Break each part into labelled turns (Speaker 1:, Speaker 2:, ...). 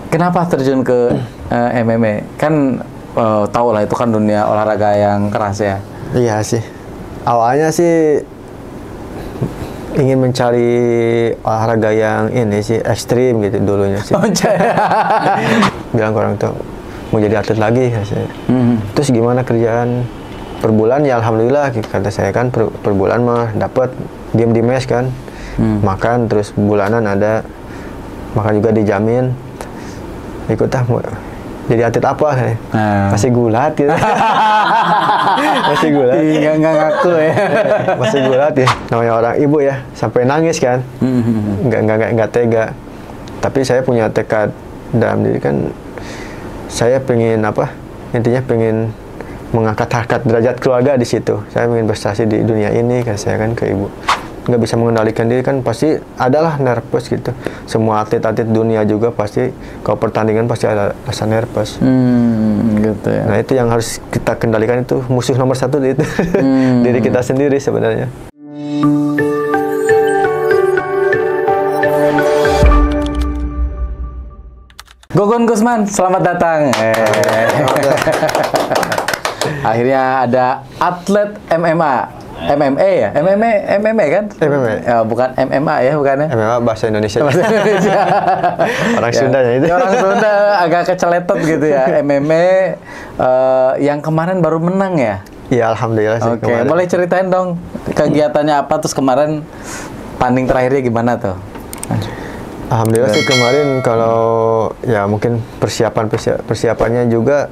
Speaker 1: Kenapa terjun ke MMA? Kan tahu lah itu kan dunia olahraga yang keras ya.
Speaker 2: Iya sih. Awalnya sih ingin mencari olahraga yang ini sih ekstrim gitu dulunya sih. Bilang ke orang tua mau jadi atlet lagi saya. Terus gimana kerjaan per bulan? Ya alhamdulillah kata saya kan per bulan mah dapat diem di mes kan. Makan terus bulanan ada, makan juga dijamin. Ikut jadi atlet apa ya? Masih gulat gitu. Masih gulat.
Speaker 1: Iya, nggak ngaku ya.
Speaker 2: Masih gulat ya. Namanya orang ibu ya, sampai nangis kan. Nggak tega. Tapi saya punya tekad dalam diri kan. Saya pengen apa? Intinya pengen mengangkat harkat derajat keluarga di situ. Saya ingin berprestasi di dunia ini kan, saya kan ke ibu. Nggak bisa mengendalikan diri kan, pasti adalah nervous gitu. Semua atlet-atlet dunia juga pasti kalau pertandingan pasti ada rasa nervous.
Speaker 1: Gitu ya.
Speaker 2: Nah itu yang harus kita kendalikan, itu musuh nomor satu itu. Diri kita sendiri sebenarnya.
Speaker 1: Gogon Gusman, selamat datang. Akhirnya ada atlet MMA. MMA ya? MMA kan?
Speaker 2: MMA.
Speaker 1: Bukan MMA ya, bukannya?
Speaker 2: MMA bahasa Indonesia.
Speaker 1: Bahasa Indonesia.
Speaker 2: Orang Sunda ya itu.
Speaker 1: Orang Sunda agak keceletot gitu ya. MMA yang kemarin baru menang ya?
Speaker 2: Iya, alhamdulillah sih.
Speaker 1: Oke, boleh ceritain dong kegiatannya apa, terus kemarin tanding terakhirnya gimana tuh?
Speaker 2: Alhamdulillah sih kemarin, kalau ya mungkin persiapannya juga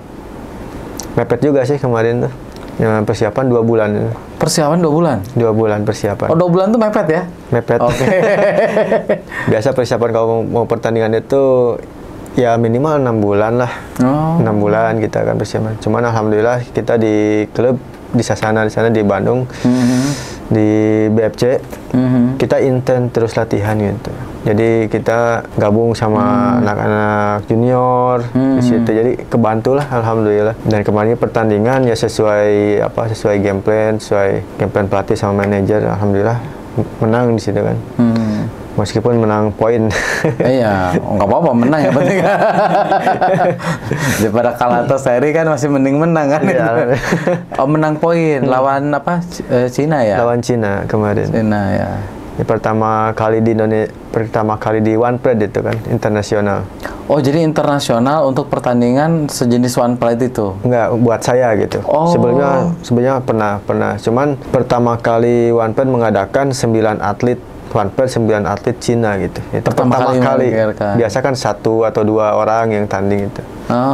Speaker 2: mepet juga sih kemarin tuh. Ya, persiapan 2 bulan.
Speaker 1: Persiapan 2 bulan?
Speaker 2: 2 bulan persiapan.
Speaker 1: Oh, 2 bulan tuh mepet ya?
Speaker 2: Mepet.
Speaker 1: Oke.
Speaker 2: Biasa persiapan kalau mau pertandingan itu ya minimal 6 bulan lah. 6 bulan kita akan persiapan. Cuman alhamdulillah kita di klub di sana di Bandung, di BFC, kita intens terus latihan gitu. Jadi kita gabung sama anak-anak junior di situ. Jadi kebantulah alhamdulillah. Dan kemarin pertandingan ya sesuai game plan pelatih sama manajer. Alhamdulillah menang di situ kan. Meskipun menang poin.
Speaker 1: Iya, nggak apa-apa, menang ya penting. Daripada kalah atau seri kan masih mending menang kan.
Speaker 2: Iya.
Speaker 1: Oh, menang poin lawan apa? Cina ya?
Speaker 2: Lawan Cina kemarin.
Speaker 1: Cina ya.
Speaker 2: Ini pertama kali di One Pride itu kan, internasional.
Speaker 1: Oh, jadi internasional untuk pertandingan sejenis One Pride itu?
Speaker 2: Enggak, buat saya gitu.
Speaker 1: Oh.
Speaker 2: Sebelumnya pernah. Cuman pertama kali One Pride mengadakan 9 atlet One Pride, 9 atlet Cina gitu. Itu pertama kali. Biasa kan 1 atau 2 orang yang tanding itu.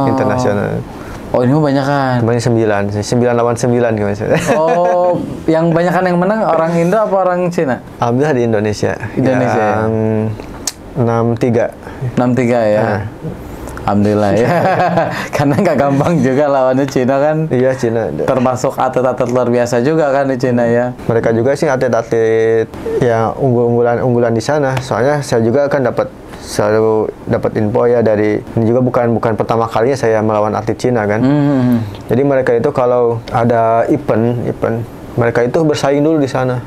Speaker 2: Internasional.
Speaker 1: Oh, ini mah banyakan.
Speaker 2: Kemarin 9 lawan 9 gimana?
Speaker 1: Oh, yang banyakan yang menang orang Indo apa orang Cina?
Speaker 2: Alhamdulillah di Indonesia. Yang 6-3.
Speaker 1: 6-3 ya. Alhamdulillah ya. Karena nggak gampang juga lawannya Cina kan.
Speaker 2: Iya, Cina.
Speaker 1: Termasuk atlet-atlet luar biasa juga kan di Cina ya.
Speaker 2: Mereka juga sih atlet-atlet yang unggulan di sana. Soalnya saya juga kan selalu dapat info ya dari ini juga bukan pertama kalinya saya melawan atlet Cina kan. Jadi mereka itu kalau ada event mereka itu bersaing dulu di sana.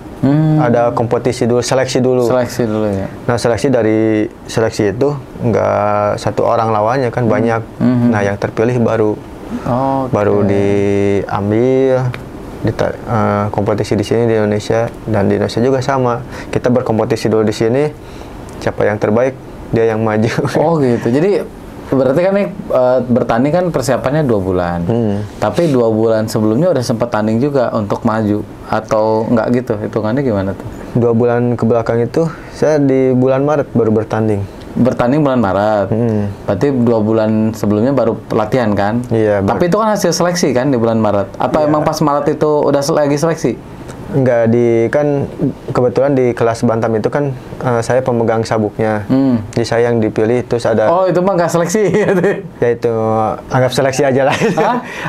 Speaker 2: Ada kompetisi dulu, seleksi dulu ya. Nah dari seleksi itu nggak 1 orang lawannya kan, banyak. Nah yang terpilih baru diambil kompetisi di sini di Indonesia, dan di Indonesia juga sama. Kita berkompetisi dulu di sini, siapa yang terbaik dia yang maju. Oh
Speaker 1: gitu. Jadi berarti kan nih bertanding kan persiapannya 2 bulan. Tapi 2 bulan sebelumnya udah sempat tanding juga untuk maju atau enggak gitu? Hitungannya gimana tuh?
Speaker 2: 2 bulan ke belakang itu saya di bulan Maret baru bertanding.
Speaker 1: Bertanding bulan Maret. Berarti 2 bulan sebelumnya baru latihan kan?
Speaker 2: Iya.
Speaker 1: Tapi itu kan hasil seleksi kan di bulan Maret. Apa emang pas Maret itu udah lagi seleksi?
Speaker 2: Enggak, kan kebetulan di kelas bantam itu kan saya pemegang sabuknya. Jadi saya yang dipilih, terus ada.
Speaker 1: Oh, itu mah nggak seleksi.
Speaker 2: Ya itu anggap seleksi aja lah.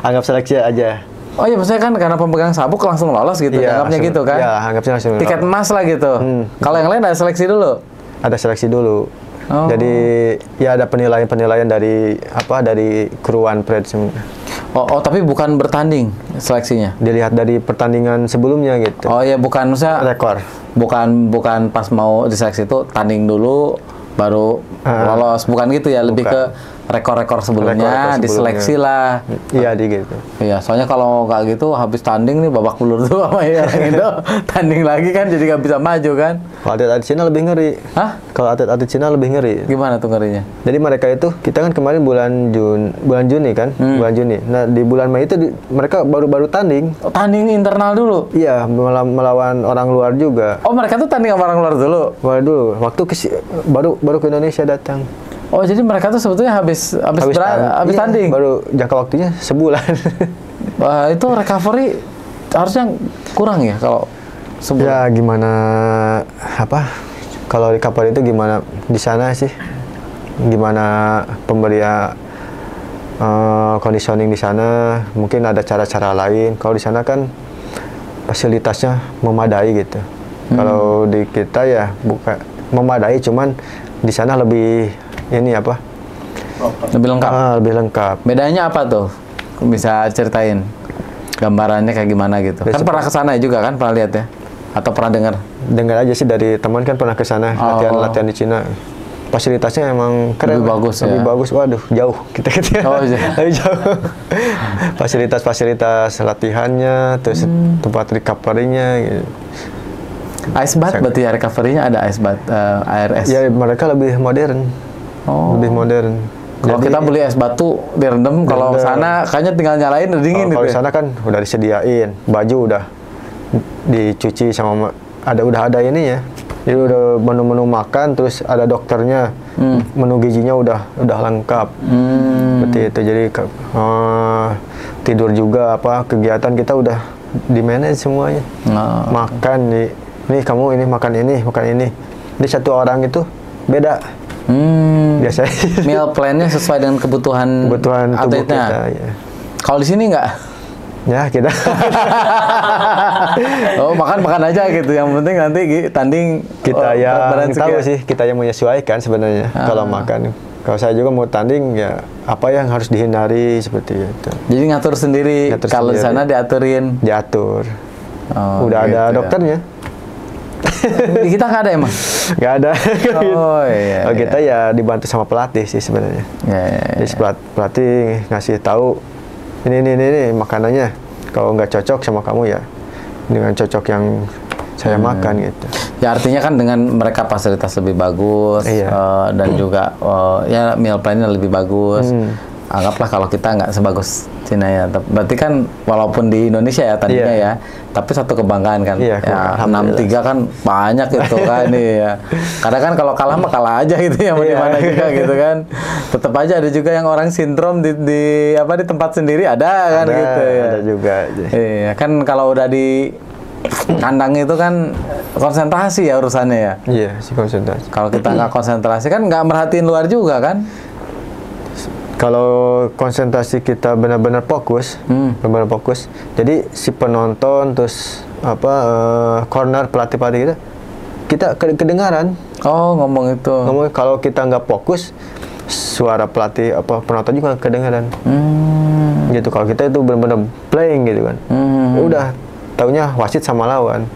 Speaker 2: Anggap seleksi aja.
Speaker 1: Oh iya, maksudnya kan karena pemegang sabuk langsung lolos gitu,
Speaker 2: ya,
Speaker 1: anggapnya gitu kan?
Speaker 2: Iya, anggapnya langsung lolos.
Speaker 1: Tiket emas lah gitu. Kalau yang lain ada seleksi dulu?
Speaker 2: Ada seleksi dulu. Jadi ya ada penilaian dari kru One Pride semua.
Speaker 1: Oh, tapi bukan bertanding seleksinya?
Speaker 2: Dilihat dari pertandingan sebelumnya gitu.
Speaker 1: Oh ya, bukan maksudnya
Speaker 2: rekor.
Speaker 1: Bukan pas mau diseleksi itu tanding dulu baru lolos, bukan gitu ya, lebih ke rekor-rekor sebelumnya, diseleksi lah.
Speaker 2: Iya, gitu.
Speaker 1: Iya, soalnya kalau nggak gitu habis tanding nih babak belur tuh sama orang Indo, tanding lagi kan jadi nggak bisa maju kan.
Speaker 2: Kalau atlet Cina lebih ngeri.
Speaker 1: Hah?
Speaker 2: Kalau atlet Cina lebih ngeri.
Speaker 1: Gimana tuh ngerinya?
Speaker 2: Jadi mereka itu, kita kan kemarin bulan Juni kan, bulan Juni. Nah di bulan Mei itu mereka baru tanding.
Speaker 1: Oh, tanding internal dulu?
Speaker 2: Iya, melawan orang luar juga.
Speaker 1: Oh, mereka tuh tanding sama orang luar dulu?
Speaker 2: Waktu baru ke Indonesia datang.
Speaker 1: Oh, jadi mereka tuh sebetulnya habis tanding?
Speaker 2: Baru jangka waktunya sebulan.
Speaker 1: Wah, itu recovery harusnya kurang ya kalau sebulan?
Speaker 2: Ya gimana, kalau recovery itu gimana di sana sih? Gimana pemberian conditioning di sana? Mungkin ada cara-cara lain. Kalau di sana kan fasilitasnya memadai gitu. Kalau di kita ya bukan memadai, cuman di sana lebih
Speaker 1: lebih lengkap.
Speaker 2: Lebih lengkap.
Speaker 1: Bedanya apa tuh? Bisa ceritain gambarannya kayak gimana gitu? Kan pernah ke sana juga kan, pernah lihat ya? Atau pernah dengar?
Speaker 2: Dengar aja sih dari teman, kan pernah ke sana latihan di Cina. Fasilitasnya emang keren.
Speaker 1: Lebih bagus.
Speaker 2: Waduh, jauh kita.
Speaker 1: Oh,
Speaker 2: lebih jauh. Fasilitas latihannya, terus tempat recovery-nya gitu.
Speaker 1: Ice bath berarti ya, recovery-nya ada ice bath, air es.
Speaker 2: Ya mereka lebih modern. Lebih modern.
Speaker 1: Kalau kita beli es batu direndam, kalau sana kayaknya tinggal nyalain udah dingin gitu.
Speaker 2: Kalau di sana kan udah disediain, baju udah dicuci sama udah ada ini ya. Jadi udah menu-menu makan, terus ada dokternya, menu gizinya udah lengkap. Seperti itu. Jadi tidur juga kegiatan kita udah di manage semuanya. Makan nih kamu ini makan ini. Jadi satu orang itu beda. Biasanya
Speaker 1: meal plan-nya sesuai dengan kebutuhan
Speaker 2: tubuh kita. Ya.
Speaker 1: Kalau di sini nggak?
Speaker 2: Ya kita.
Speaker 1: makan aja gitu. Yang penting nanti tanding
Speaker 2: kita yang tahu sih, kita yang menyesuaikan sebenarnya kalau makan. Kalau saya juga mau tanding ya apa yang harus dihindari seperti itu.
Speaker 1: Jadi ngatur sendiri. Kalau di sana diaturin.
Speaker 2: Diatur. Udah gitu, ada dokternya.
Speaker 1: Di kita nggak ada emang?
Speaker 2: Nggak ada.
Speaker 1: Iya.
Speaker 2: Kalau kita ya dibantu sama pelatih sih sebenarnya. Jadi pelatih ngasih tahu ini makanannya. Kalau nggak cocok sama kamu ya dengan cocok yang saya makan gitu.
Speaker 1: Ya artinya kan dengan mereka fasilitas lebih bagus, dan juga ya meal plan-nya lebih bagus. Anggaplah kalau kita nggak sebagus Cina ya, berarti kan walaupun di Indonesia ya tadinya ya, tapi satu kebanggaan kan. Ya 6-3 kan banyak itu kan ya. Kadang kan kalau kalah mah kalah aja gitu ya, di mana juga gitu kan. Tetap aja ada juga yang orang sindrom di tempat sendiri ada kan gitu ya.
Speaker 2: Ada juga.
Speaker 1: Iya, kan kalau udah di kandang itu kan konsentrasi ya urusannya ya.
Speaker 2: Iya, sih konsentrasi.
Speaker 1: Kalau kita nggak konsentrasi kan nggak merhatiin luar juga kan.
Speaker 2: Kalau konsentrasi kita benar-benar fokus, jadi si penonton terus corner pelatih kita kedengaran.
Speaker 1: Oh, ngomong itu.
Speaker 2: Kalau kita nggak fokus, suara pelatih penonton juga kedengaran. Gitu. Kalau kita itu benar-benar playing gitu kan. Udah taunya wasit sama lawan.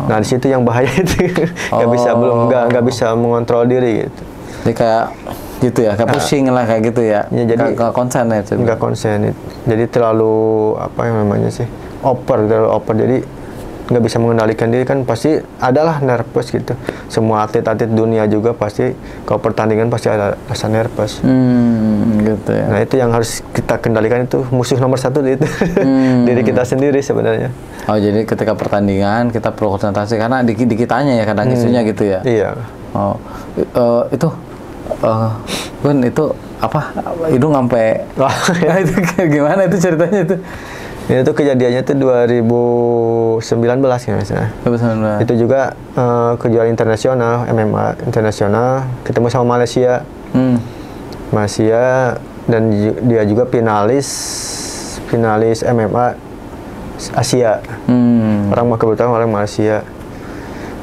Speaker 2: Nah di situ yang bahaya itu nggak bisa mengontrol diri gitu.
Speaker 1: Jadi kayak gitu ya, kayak pusing lah kayak gitu ya.
Speaker 2: Jadi
Speaker 1: nggak konsen ya.
Speaker 2: Nggak konsen. Jadi terlalu over. Jadi nggak bisa mengendalikan diri kan, pasti adalah nervous gitu. Semua atlet-atlet dunia juga pasti kalau pertandingan pasti ada rasa nervous.
Speaker 1: Gitu ya.
Speaker 2: Nah itu yang harus kita kendalikan, itu musuh nomor satu itu diri kita sendiri sebenarnya.
Speaker 1: Oh jadi ketika pertandingan kita perlu konsentrasi karena di kitanya ya kadang isunya gitu ya.
Speaker 2: Iya.
Speaker 1: Oh itu Gun itu hidung sampai itu gimana itu ceritanya itu?
Speaker 2: Itu kejadiannya itu 2019 kan misalnya.
Speaker 1: 2019.
Speaker 2: Itu juga kejuaraan internasional MMA internasional, ketemu sama Malaysia. Malaysia, dan dia juga finalis MMA Asia. Kebetulan orang Malaysia.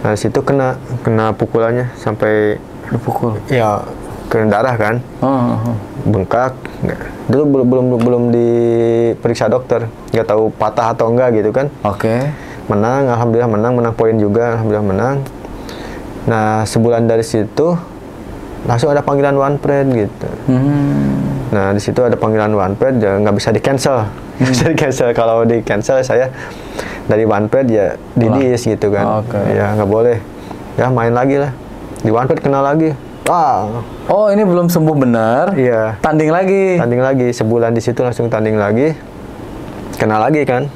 Speaker 2: Nah di situ kena pukulannya sampai
Speaker 1: dipukul.
Speaker 2: Ya kena darah kan. Bengkak. Dulu belum diperiksa dokter, nggak tahu patah atau enggak gitu kan.
Speaker 1: Oke.
Speaker 2: Menang, alhamdulillah menang poin juga, alhamdulillah menang. Nah sebulan dari situ langsung ada panggilan OnePred gitu. Nah di situ ada panggilan OnePred, ya nggak bisa di cancel. Bisa di cancel. Kalau di cancel saya dari OnePred ya di dis gitu kan. Ya nggak boleh. Ya main lagi lah. Di OnePred kena lagi.
Speaker 1: Oh ini belum sembuh benar.
Speaker 2: Iya.
Speaker 1: Tanding lagi.
Speaker 2: Tanding lagi. Sebulan di situ langsung tanding lagi. Kena lagi kan.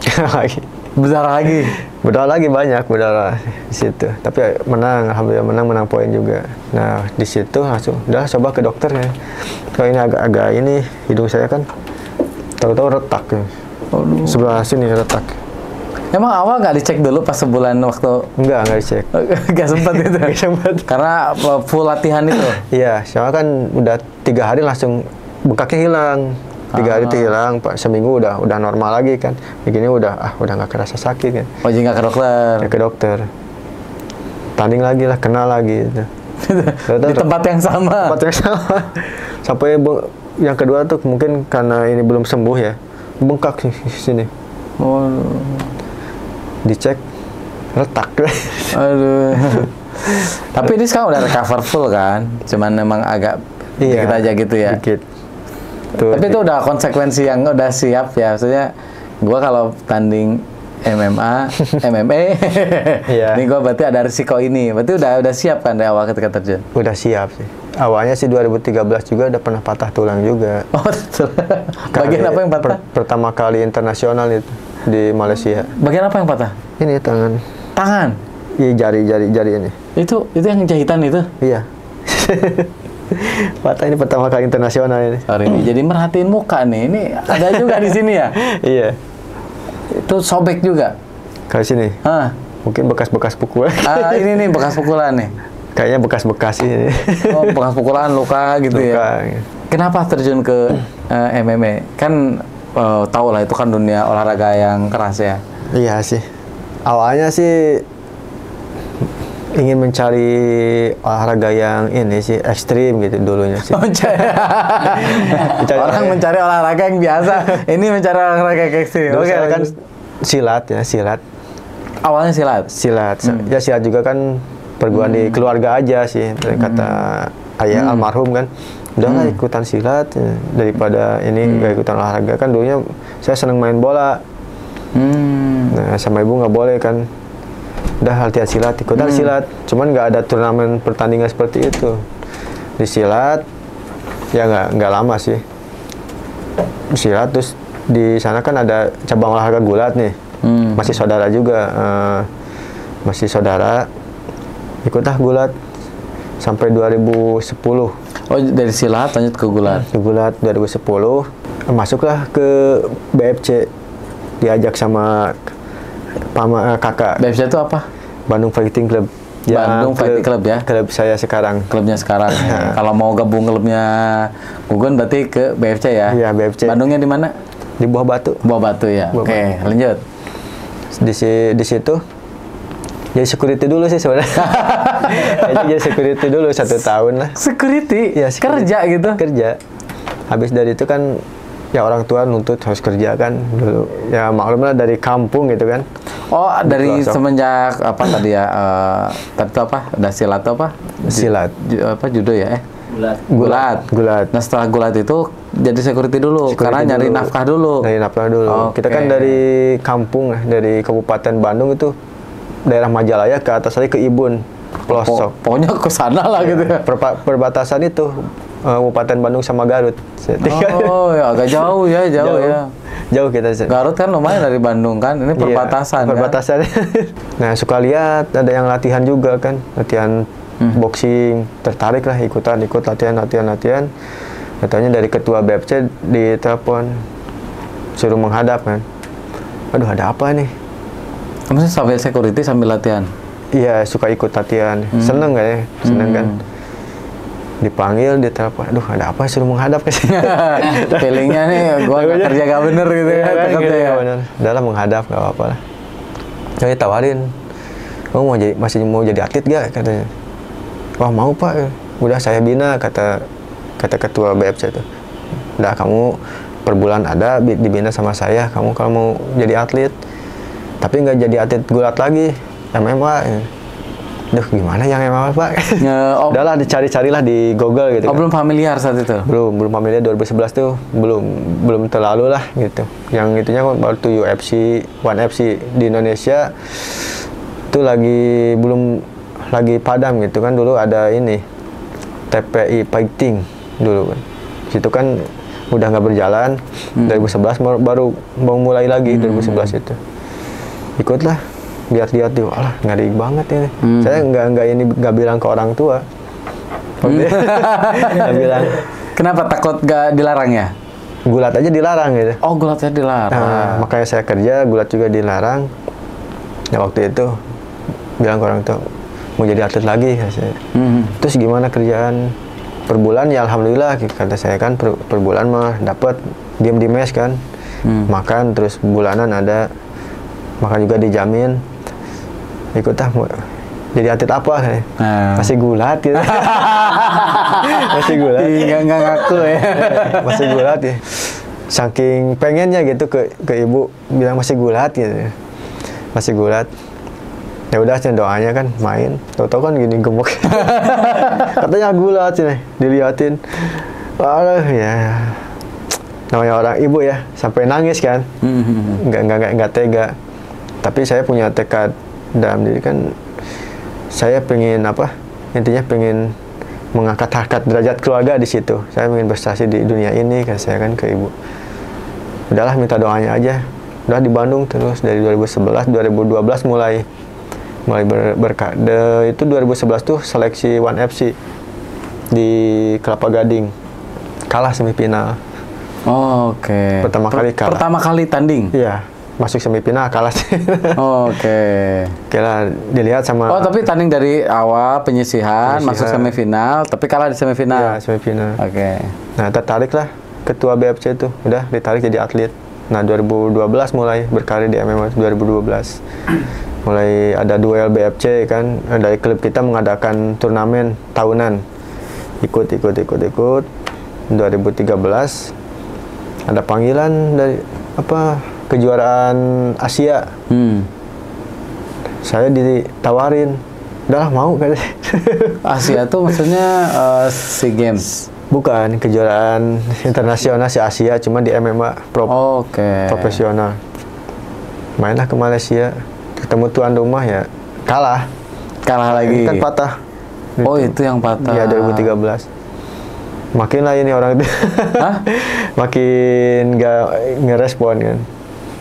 Speaker 2: Kena lagi.
Speaker 1: Berdarah lagi.
Speaker 2: Berdarah lagi banyak berdarah di situ. Tapi menang, alhamdulillah menang poin juga. Nah di situ langsung udah coba ke dokter ya. Kalau ini agak ini hidung saya kan tahu-tahu retak ya. Sebelah sini retak.
Speaker 1: Emang awal nggak dicek dulu pas sebulan waktu?
Speaker 2: Nggak dicek.
Speaker 1: Nggak sempat itu?
Speaker 2: Nggak sempat.
Speaker 1: Karena full latihan itu?
Speaker 2: Iya, soalnya kan udah 3 hari langsung bekaknya hilang. 3 hari itu hilang, seminggu udah normal lagi kan. Begini udah nggak kerasa sakit kan.
Speaker 1: Oh jadi nggak ke dokter?
Speaker 2: Ya, ke dokter. Tanding lagi lah, kena lagi gitu.
Speaker 1: Di tempat yang sama?
Speaker 2: Tempat yang sama. Sampai yang kedua tuh mungkin karena ini belum sembuh ya. Bengkak sini.
Speaker 1: Oh.
Speaker 2: Dicek retak.
Speaker 1: Aduh. Tapi ini sekarang udah recover full kan? Cuman memang agak dikit aja gitu ya? Dikit. Tuh, tapi itu udah konsekuensi yang udah siap ya, maksudnya gue kalau tanding MMA, ini gue berarti ada risiko ini, berarti udah siap kan dari awal ketika terjun?
Speaker 2: Udah siap sih. Awalnya sih 2013 juga udah pernah patah tulang juga.
Speaker 1: Oh betul. Bagian apa yang patah?
Speaker 2: Pertama kali internasional itu di Malaysia.
Speaker 1: Bagian apa yang patah?
Speaker 2: Ini tangan.
Speaker 1: Tangan?
Speaker 2: Iya jari ini.
Speaker 1: Itu yang jahitan itu?
Speaker 2: Iya. Patah ini pertama kali internasional ini.
Speaker 1: Sorry, jadi merhatiin muka nih. Ini ada juga di sini ya?
Speaker 2: Iya.
Speaker 1: Itu sobek juga?
Speaker 2: Kalau sini? Mungkin bekas-bekas pukulan.
Speaker 1: Ini nih bekas pukulan nih?
Speaker 2: Kayaknya bekas-bekas ini.
Speaker 1: Oh, bekas pukulan, luka gitu ya? Kenapa terjun ke MMA? Kan tahu lah itu kan dunia olahraga yang keras ya? Iya
Speaker 2: sih. Awalnya sih ingin mencari olahraga yang ini sih ekstrim gitu dulunya sih.
Speaker 1: Orang mencari olahraga yang biasa, ini mencari olahraga yang ekstrim.
Speaker 2: Oke, kan silat.
Speaker 1: Awalnya silat.
Speaker 2: Ya silat juga kan perguruan di keluarga aja sih. Kata ayah almarhum kan, udahlah ikutan silat daripada ini nggak ikutan olahraga kan. Dulunya saya seneng main bola. Nah sama ibu nggak boleh kan. Udah latihan silat, ikutan silat. Cuman nggak ada turnamen pertandingan seperti itu. Di silat, ya nggak lama sih. Silat terus di sana kan ada cabang olahraga gulat nih. Masih saudara juga, masih saudara. Ikutlah gulat sampai 2010.
Speaker 1: Oh dari silat lanjut ke gulat?
Speaker 2: Ke gulat 2010. Masuklah ke BFC. Diajak sama kakak.
Speaker 1: BFC itu apa?
Speaker 2: Bandung Fighting Club.
Speaker 1: Bandung Fighting Club ya?
Speaker 2: Klub saya sekarang.
Speaker 1: Klubnya sekarang. Kalau mau gabung klubnya Gugun berarti ke BFC ya? Iya, BFC. Bandungnya di mana?
Speaker 2: Di Buah Batu.
Speaker 1: Buah Batu ya. Oke, lanjut.
Speaker 2: Di situ jadi security dulu sih sebenarnya. Jadi security dulu 1 tahun lah.
Speaker 1: Security? Ya, kerja gitu?
Speaker 2: Kerja. Habis dari itu kan ya orang tua nuntut harus kerja kan dulu. Ya maklumlah dari kampung gitu kan.
Speaker 1: Oh, dari semenjak apa tadi ya? Tadi itu apa? Ada silat apa?
Speaker 2: Silat.
Speaker 1: Apa judo ya?
Speaker 2: Gulat.
Speaker 1: Nah setelah gulat itu jadi security dulu karena nyari nafkah dulu.
Speaker 2: Nyari nafkah dulu. Kita kan dari kampung, dari Kabupaten Bandung itu daerah Majalaya ke atas lagi ke Ibun, pelosok.
Speaker 1: Pokoknya ke sana lah gitu ya.
Speaker 2: Perbatasan itu Kabupaten Bandung sama Garut.
Speaker 1: Oh ya agak jauh ya, jauh ya.
Speaker 2: Jauh kita.
Speaker 1: Garut kan lumayan dari Bandung kan, ini perbatasan.
Speaker 2: Iya, perbatasan. Kan? Nah suka lihat ada yang latihan juga kan, latihan boxing, tertarik lah ikut latihan. Katanya dari ketua BFC ditelepon suruh menghadap kan. Aduh ada apa nih?
Speaker 1: Maksudnya sambil security sambil latihan?
Speaker 2: Iya suka ikut latihan, seneng kayaknya, seneng kan. Dipanggil, ditelepon, aduh ada apa suruh menghadap ke sini.
Speaker 1: Feelingnya nih, gua nggak kerja gak bener gitu ya.
Speaker 2: Udah lah menghadap, gak apa-apa lah. Jadi tawarin, kamu masih mau jadi atlet gak? Katanya. Wah mau pak, udah saya bina, kata ketua BFC itu. Udah kamu per bulan ada dibina sama saya, kamu kalau mau jadi atlet. Tapi nggak jadi atlet gulat lagi, MMA. Duh, gimana yang MMA, Pak?
Speaker 1: Oh.
Speaker 2: Udahlah, dicari-carilah di Google gitu.
Speaker 1: Oh, belum familiar saat itu?
Speaker 2: Belum familiar. 2011 tuh belum terlalu lah gitu. Yang itunya baru tuh UFC, One FC di Indonesia tuh lagi padam gitu kan. Dulu ada ini TPI Fighting dulu kan. Situ kan udah nggak berjalan. 2011 baru mau mulai lagi 2011 itu. Ikutlah. Lihat-lihat tuh, alah ngeri banget ini. Saya nggak bilang ke orang tua. Nggak bilang.
Speaker 1: Kenapa takut gak dilarang ya?
Speaker 2: Gulat aja dilarang gitu.
Speaker 1: Oh, gulatnya dilarang.
Speaker 2: Nah, makanya saya kerja, gulat juga dilarang. Nah, waktu itu bilang ke orang tua, mau jadi atlet lagi saya. Terus gimana kerjaan per bulan? Ya alhamdulillah kata saya kan per bulan mah dapat diem di mes kan. Makan terus bulanan ada, makan juga dijamin. Ikut jadi atlet apa? Masih gulat gitu. Masih gulat.
Speaker 1: Nggak ngaku ya.
Speaker 2: Masih gulat ya. Saking pengennya gitu ke ibu bilang masih gulat gitu. Masih gulat. Ya udah doanya kan main. Tahu-tahu kan gini gemuk. Katanya gulat sih, diliatin. Aduh ya. Namanya orang ibu ya, sampai nangis kan. Nggak tega. Tapi saya punya tekad dalam diri kan, saya pengen intinya pengen mengangkat harkat derajat keluarga di situ. Saya ingin berprestasi di dunia ini kan, saya kan ke ibu. Udahlah minta doanya aja. Udah di Bandung terus dari 2011, 2012 mulai berkat. Itu 2011 tuh seleksi One FC di Kelapa Gading, kalah semifinal.
Speaker 1: Oh, oke.
Speaker 2: Pertama kali kalah.
Speaker 1: Pertama kali tanding?
Speaker 2: Iya. Masuk semifinal kalah sih.
Speaker 1: Oke.
Speaker 2: Kira dilihat sama.
Speaker 1: Oh, tapi tanding dari awal penyisihan masuk semifinal, tapi kalah di semifinal.
Speaker 2: Iya, semifinal.
Speaker 1: Oke.
Speaker 2: Nah, tertarik lah ketua BFC itu. Udah ditarik jadi atlet. Nah, 2012 mulai berkarir di MMA 2012. Mulai ada duel BFC kan. Dari klub kita mengadakan turnamen tahunan. Ikut. 2013 ada panggilan dari kejuaraan Asia. Saya ditawarin, udahlah mau kan.
Speaker 1: Asia tuh maksudnya SEA Games?
Speaker 2: Bukan, kejuaraan internasional Asia, cuma di MMA profesional. Mainlah ke Malaysia, ketemu tuan rumah ya kalah lagi. Kan patah.
Speaker 1: Oh, itu yang patah.
Speaker 2: Iya, 2013. Makin lah ini orang itu. Makin nggak ngerespon kan.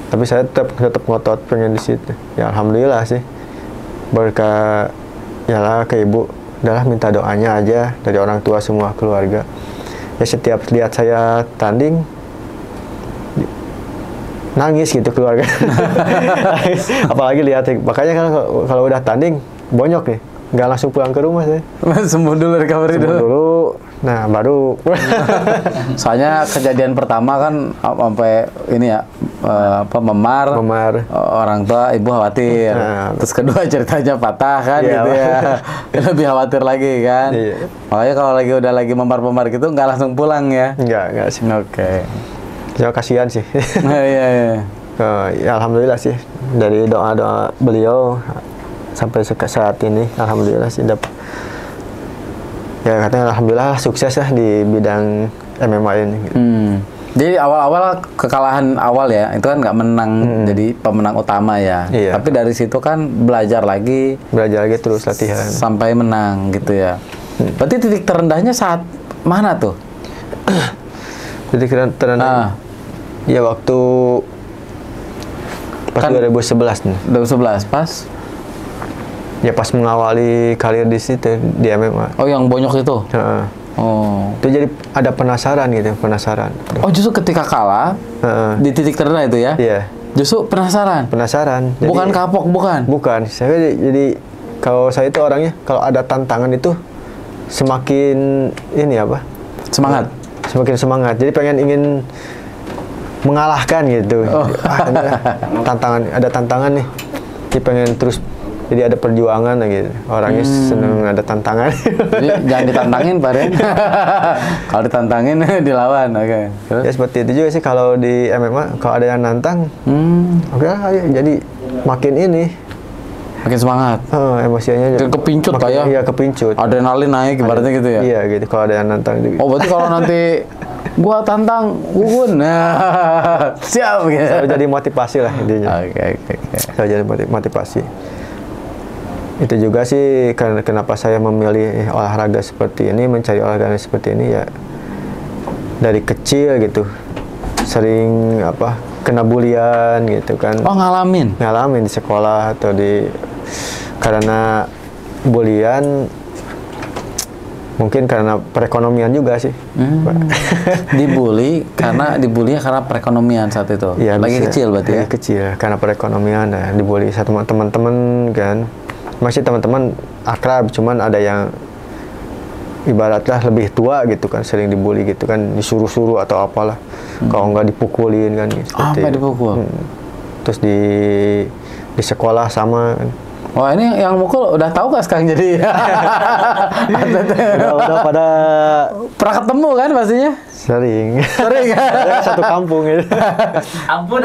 Speaker 2: Tapi saya tetap ngotot pengen di situ. Ya alhamdulillah sih. Berkat ke ibu, udahlah minta doanya aja dari orang tua semua keluarga. Ya setiap lihat saya tanding nangis gitu keluarga. Apalagi lihat, makanya kan kalau udah tanding bonyok nih, nggak langsung pulang ke rumah saya.
Speaker 1: Sembuh dulu, recovery dulu.
Speaker 2: Nah, baru.
Speaker 1: Soalnya kejadian pertama kan sampai ini ya, memar. Orang tua, ibu khawatir. Terus kedua ceritanya patah kan gitu ya. Lebih khawatir lagi kan. Makanya kalau udah lagi memar-memar gitu nggak langsung pulang ya.
Speaker 2: Nggak sih.
Speaker 1: Oke.
Speaker 2: Ya kasihan sih.
Speaker 1: Iya.
Speaker 2: Ya alhamdulillah sih dari doa-doa beliau sampai saat ini alhamdulillah sih dapat. Ya katanya alhamdulillah sukses lah di bidang MMA ini.
Speaker 1: Jadi awal-awal kekalahan awal ya, itu kan nggak menang jadi pemenang utama ya.
Speaker 2: Iya.
Speaker 1: Tapi dari situ kan belajar lagi
Speaker 2: terus latihan
Speaker 1: sampai menang gitu ya. Berarti titik terendahnya saat mana tuh?
Speaker 2: Titik terendah. Ya waktu pas kan, 2011 nih.
Speaker 1: 2011 pas?
Speaker 2: Ya pas mengawali karir di situ di MMA.
Speaker 1: Oh, yang bonyok itu?
Speaker 2: Oh. Itu jadi ada penasaran.
Speaker 1: Oh, justru ketika kalah di titik terendah itu ya?
Speaker 2: Iya.
Speaker 1: Justru penasaran.
Speaker 2: Jadi,
Speaker 1: bukan kapok, bukan?
Speaker 2: Bukan. Saya jadi kalau saya itu orangnya kalau ada tantangan itu semakin semangat. Semakin semangat. Jadi ingin mengalahkan gitu. Ada tantangan nih. Jadi pengen terus. Jadi ada perjuangan gitu. Orangnya seneng ada tantangan.
Speaker 1: Jadi jangan ditantangin, Pak Ren. Kalau ditantangin dilawan, oke.
Speaker 2: Terus? Ya seperti itu juga sih kalau di MMA kalau ada yang nantang, oke lah, jadi makin ini
Speaker 1: Makin semangat.
Speaker 2: Emosinya
Speaker 1: kepincut
Speaker 2: makin,
Speaker 1: kayak.
Speaker 2: Iya, kepincut.
Speaker 1: Adrenalin naik ibaratnya gitu ya.
Speaker 2: Iya gitu kalau ada yang nantang.
Speaker 1: Oh, berarti kalau nanti gua tantang Uun. Nah, siap gitu.
Speaker 2: Selalu jadi motivasi lah intinya.
Speaker 1: Oke.
Speaker 2: Selalu jadi motivasi. Itu juga sih kenapa saya memilih olahraga seperti ini, mencari olahraga seperti ini ya dari kecil gitu. Sering kena bulian gitu kan.
Speaker 1: Oh, ngalamin
Speaker 2: di sekolah atau karena bulian mungkin karena perekonomian juga sih. Dibulinya karena perekonomian saat itu. Ya, lagi kecil berarti ya. Kecil karena perekonomian ya, dibully sama teman-teman kan. Masih teman-teman akrab, cuman ada yang ibaratnya lebih tua gitu kan, sering dibully gitu kan, disuruh-suruh atau apalah. Kalau nggak dipukulin kan gitu.
Speaker 1: Sampai dipukul.
Speaker 2: Terus di sekolah sama kan.
Speaker 1: Wah, ini yang mukul udah tahu gak sekarang jadi?
Speaker 2: udah pada
Speaker 1: pernah ketemu kan pastinya?
Speaker 2: Sering satu kampung gitu.
Speaker 3: Ampun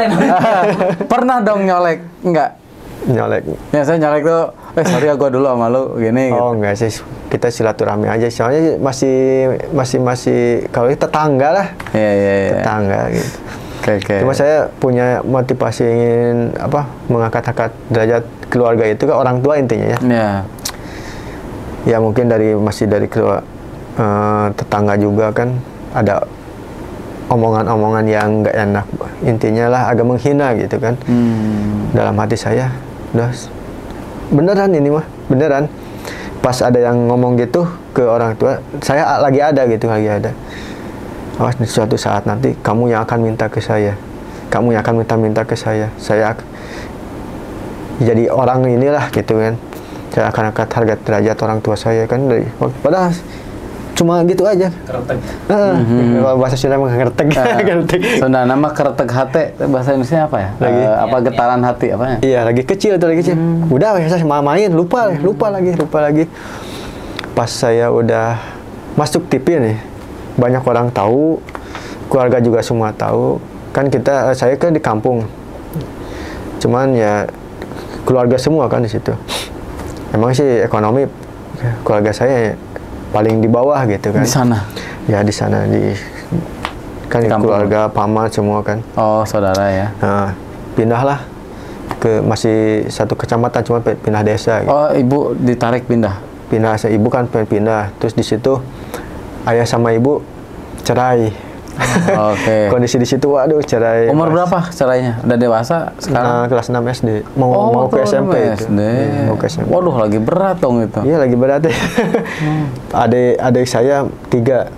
Speaker 1: Pernah dong nyolek? Enggak?
Speaker 2: Nyolek.
Speaker 1: Ya, saya nyolek tuh, sorry ya, gua dulu sama lu gini.
Speaker 2: Oh
Speaker 1: gitu.
Speaker 2: enggak sih, kita silaturahmi aja, soalnya masih kalau kita tetangga lah.
Speaker 1: Iya.
Speaker 2: Tetangga gitu.
Speaker 1: Oke.
Speaker 2: Cuma saya punya motivasi ingin mengangkat derajat keluarga itu ke orang tua intinya ya.
Speaker 1: Iya.
Speaker 2: Ya mungkin masih dari tetangga juga kan ada omongan-omongan yang nggak enak, intinya lah agak menghina gitu kan. Dalam hati saya udah beneran ini mah beneran. Pas ada yang ngomong gitu ke orang tua, saya lagi ada. Awas di suatu saat nanti kamu yang akan minta ke saya. Kamu yang akan minta ke saya. Saya jadi orang inilah gitu kan. Saya akan angkat harga derajat orang tua saya kan padahal cuma gitu aja.
Speaker 3: Keretek.
Speaker 2: Kalau bahasa Sunda mah keretek.
Speaker 1: Sunda nama keretek hati, bahasa Indonesia apa ya? Getaran hati apanya?
Speaker 2: Iya, lagi kecil. Udah saya main lupa lagi. Pas saya udah masuk TV nih, banyak orang tahu, keluarga juga semua tahu. Kan saya kan di kampung. Cuman ya keluarga semua kan di situ. Emang sih ekonomi keluarga saya paling di bawah gitu kan.
Speaker 1: Di sana?
Speaker 2: Ya di sana kan di keluarga paman semua kan.
Speaker 1: Oh, saudara ya.
Speaker 2: Nah, pindahlah masih satu kecamatan, cuma pindah desa. Gitu.
Speaker 1: Oh, ibu ditarik pindah?
Speaker 2: Ibu kan pindah. Terus di situ ayah sama ibu cerai.
Speaker 1: Oke.
Speaker 2: Kondisi di situ, waduh, cerai.
Speaker 1: Umur berapa cerainya? Udah dewasa sekarang?
Speaker 2: Kelas 6 SD. Mau ke SMP.
Speaker 1: Mau ke SMP. Waduh, lagi berat dong itu.
Speaker 2: Iya, lagi berat ya. Adik saya 3.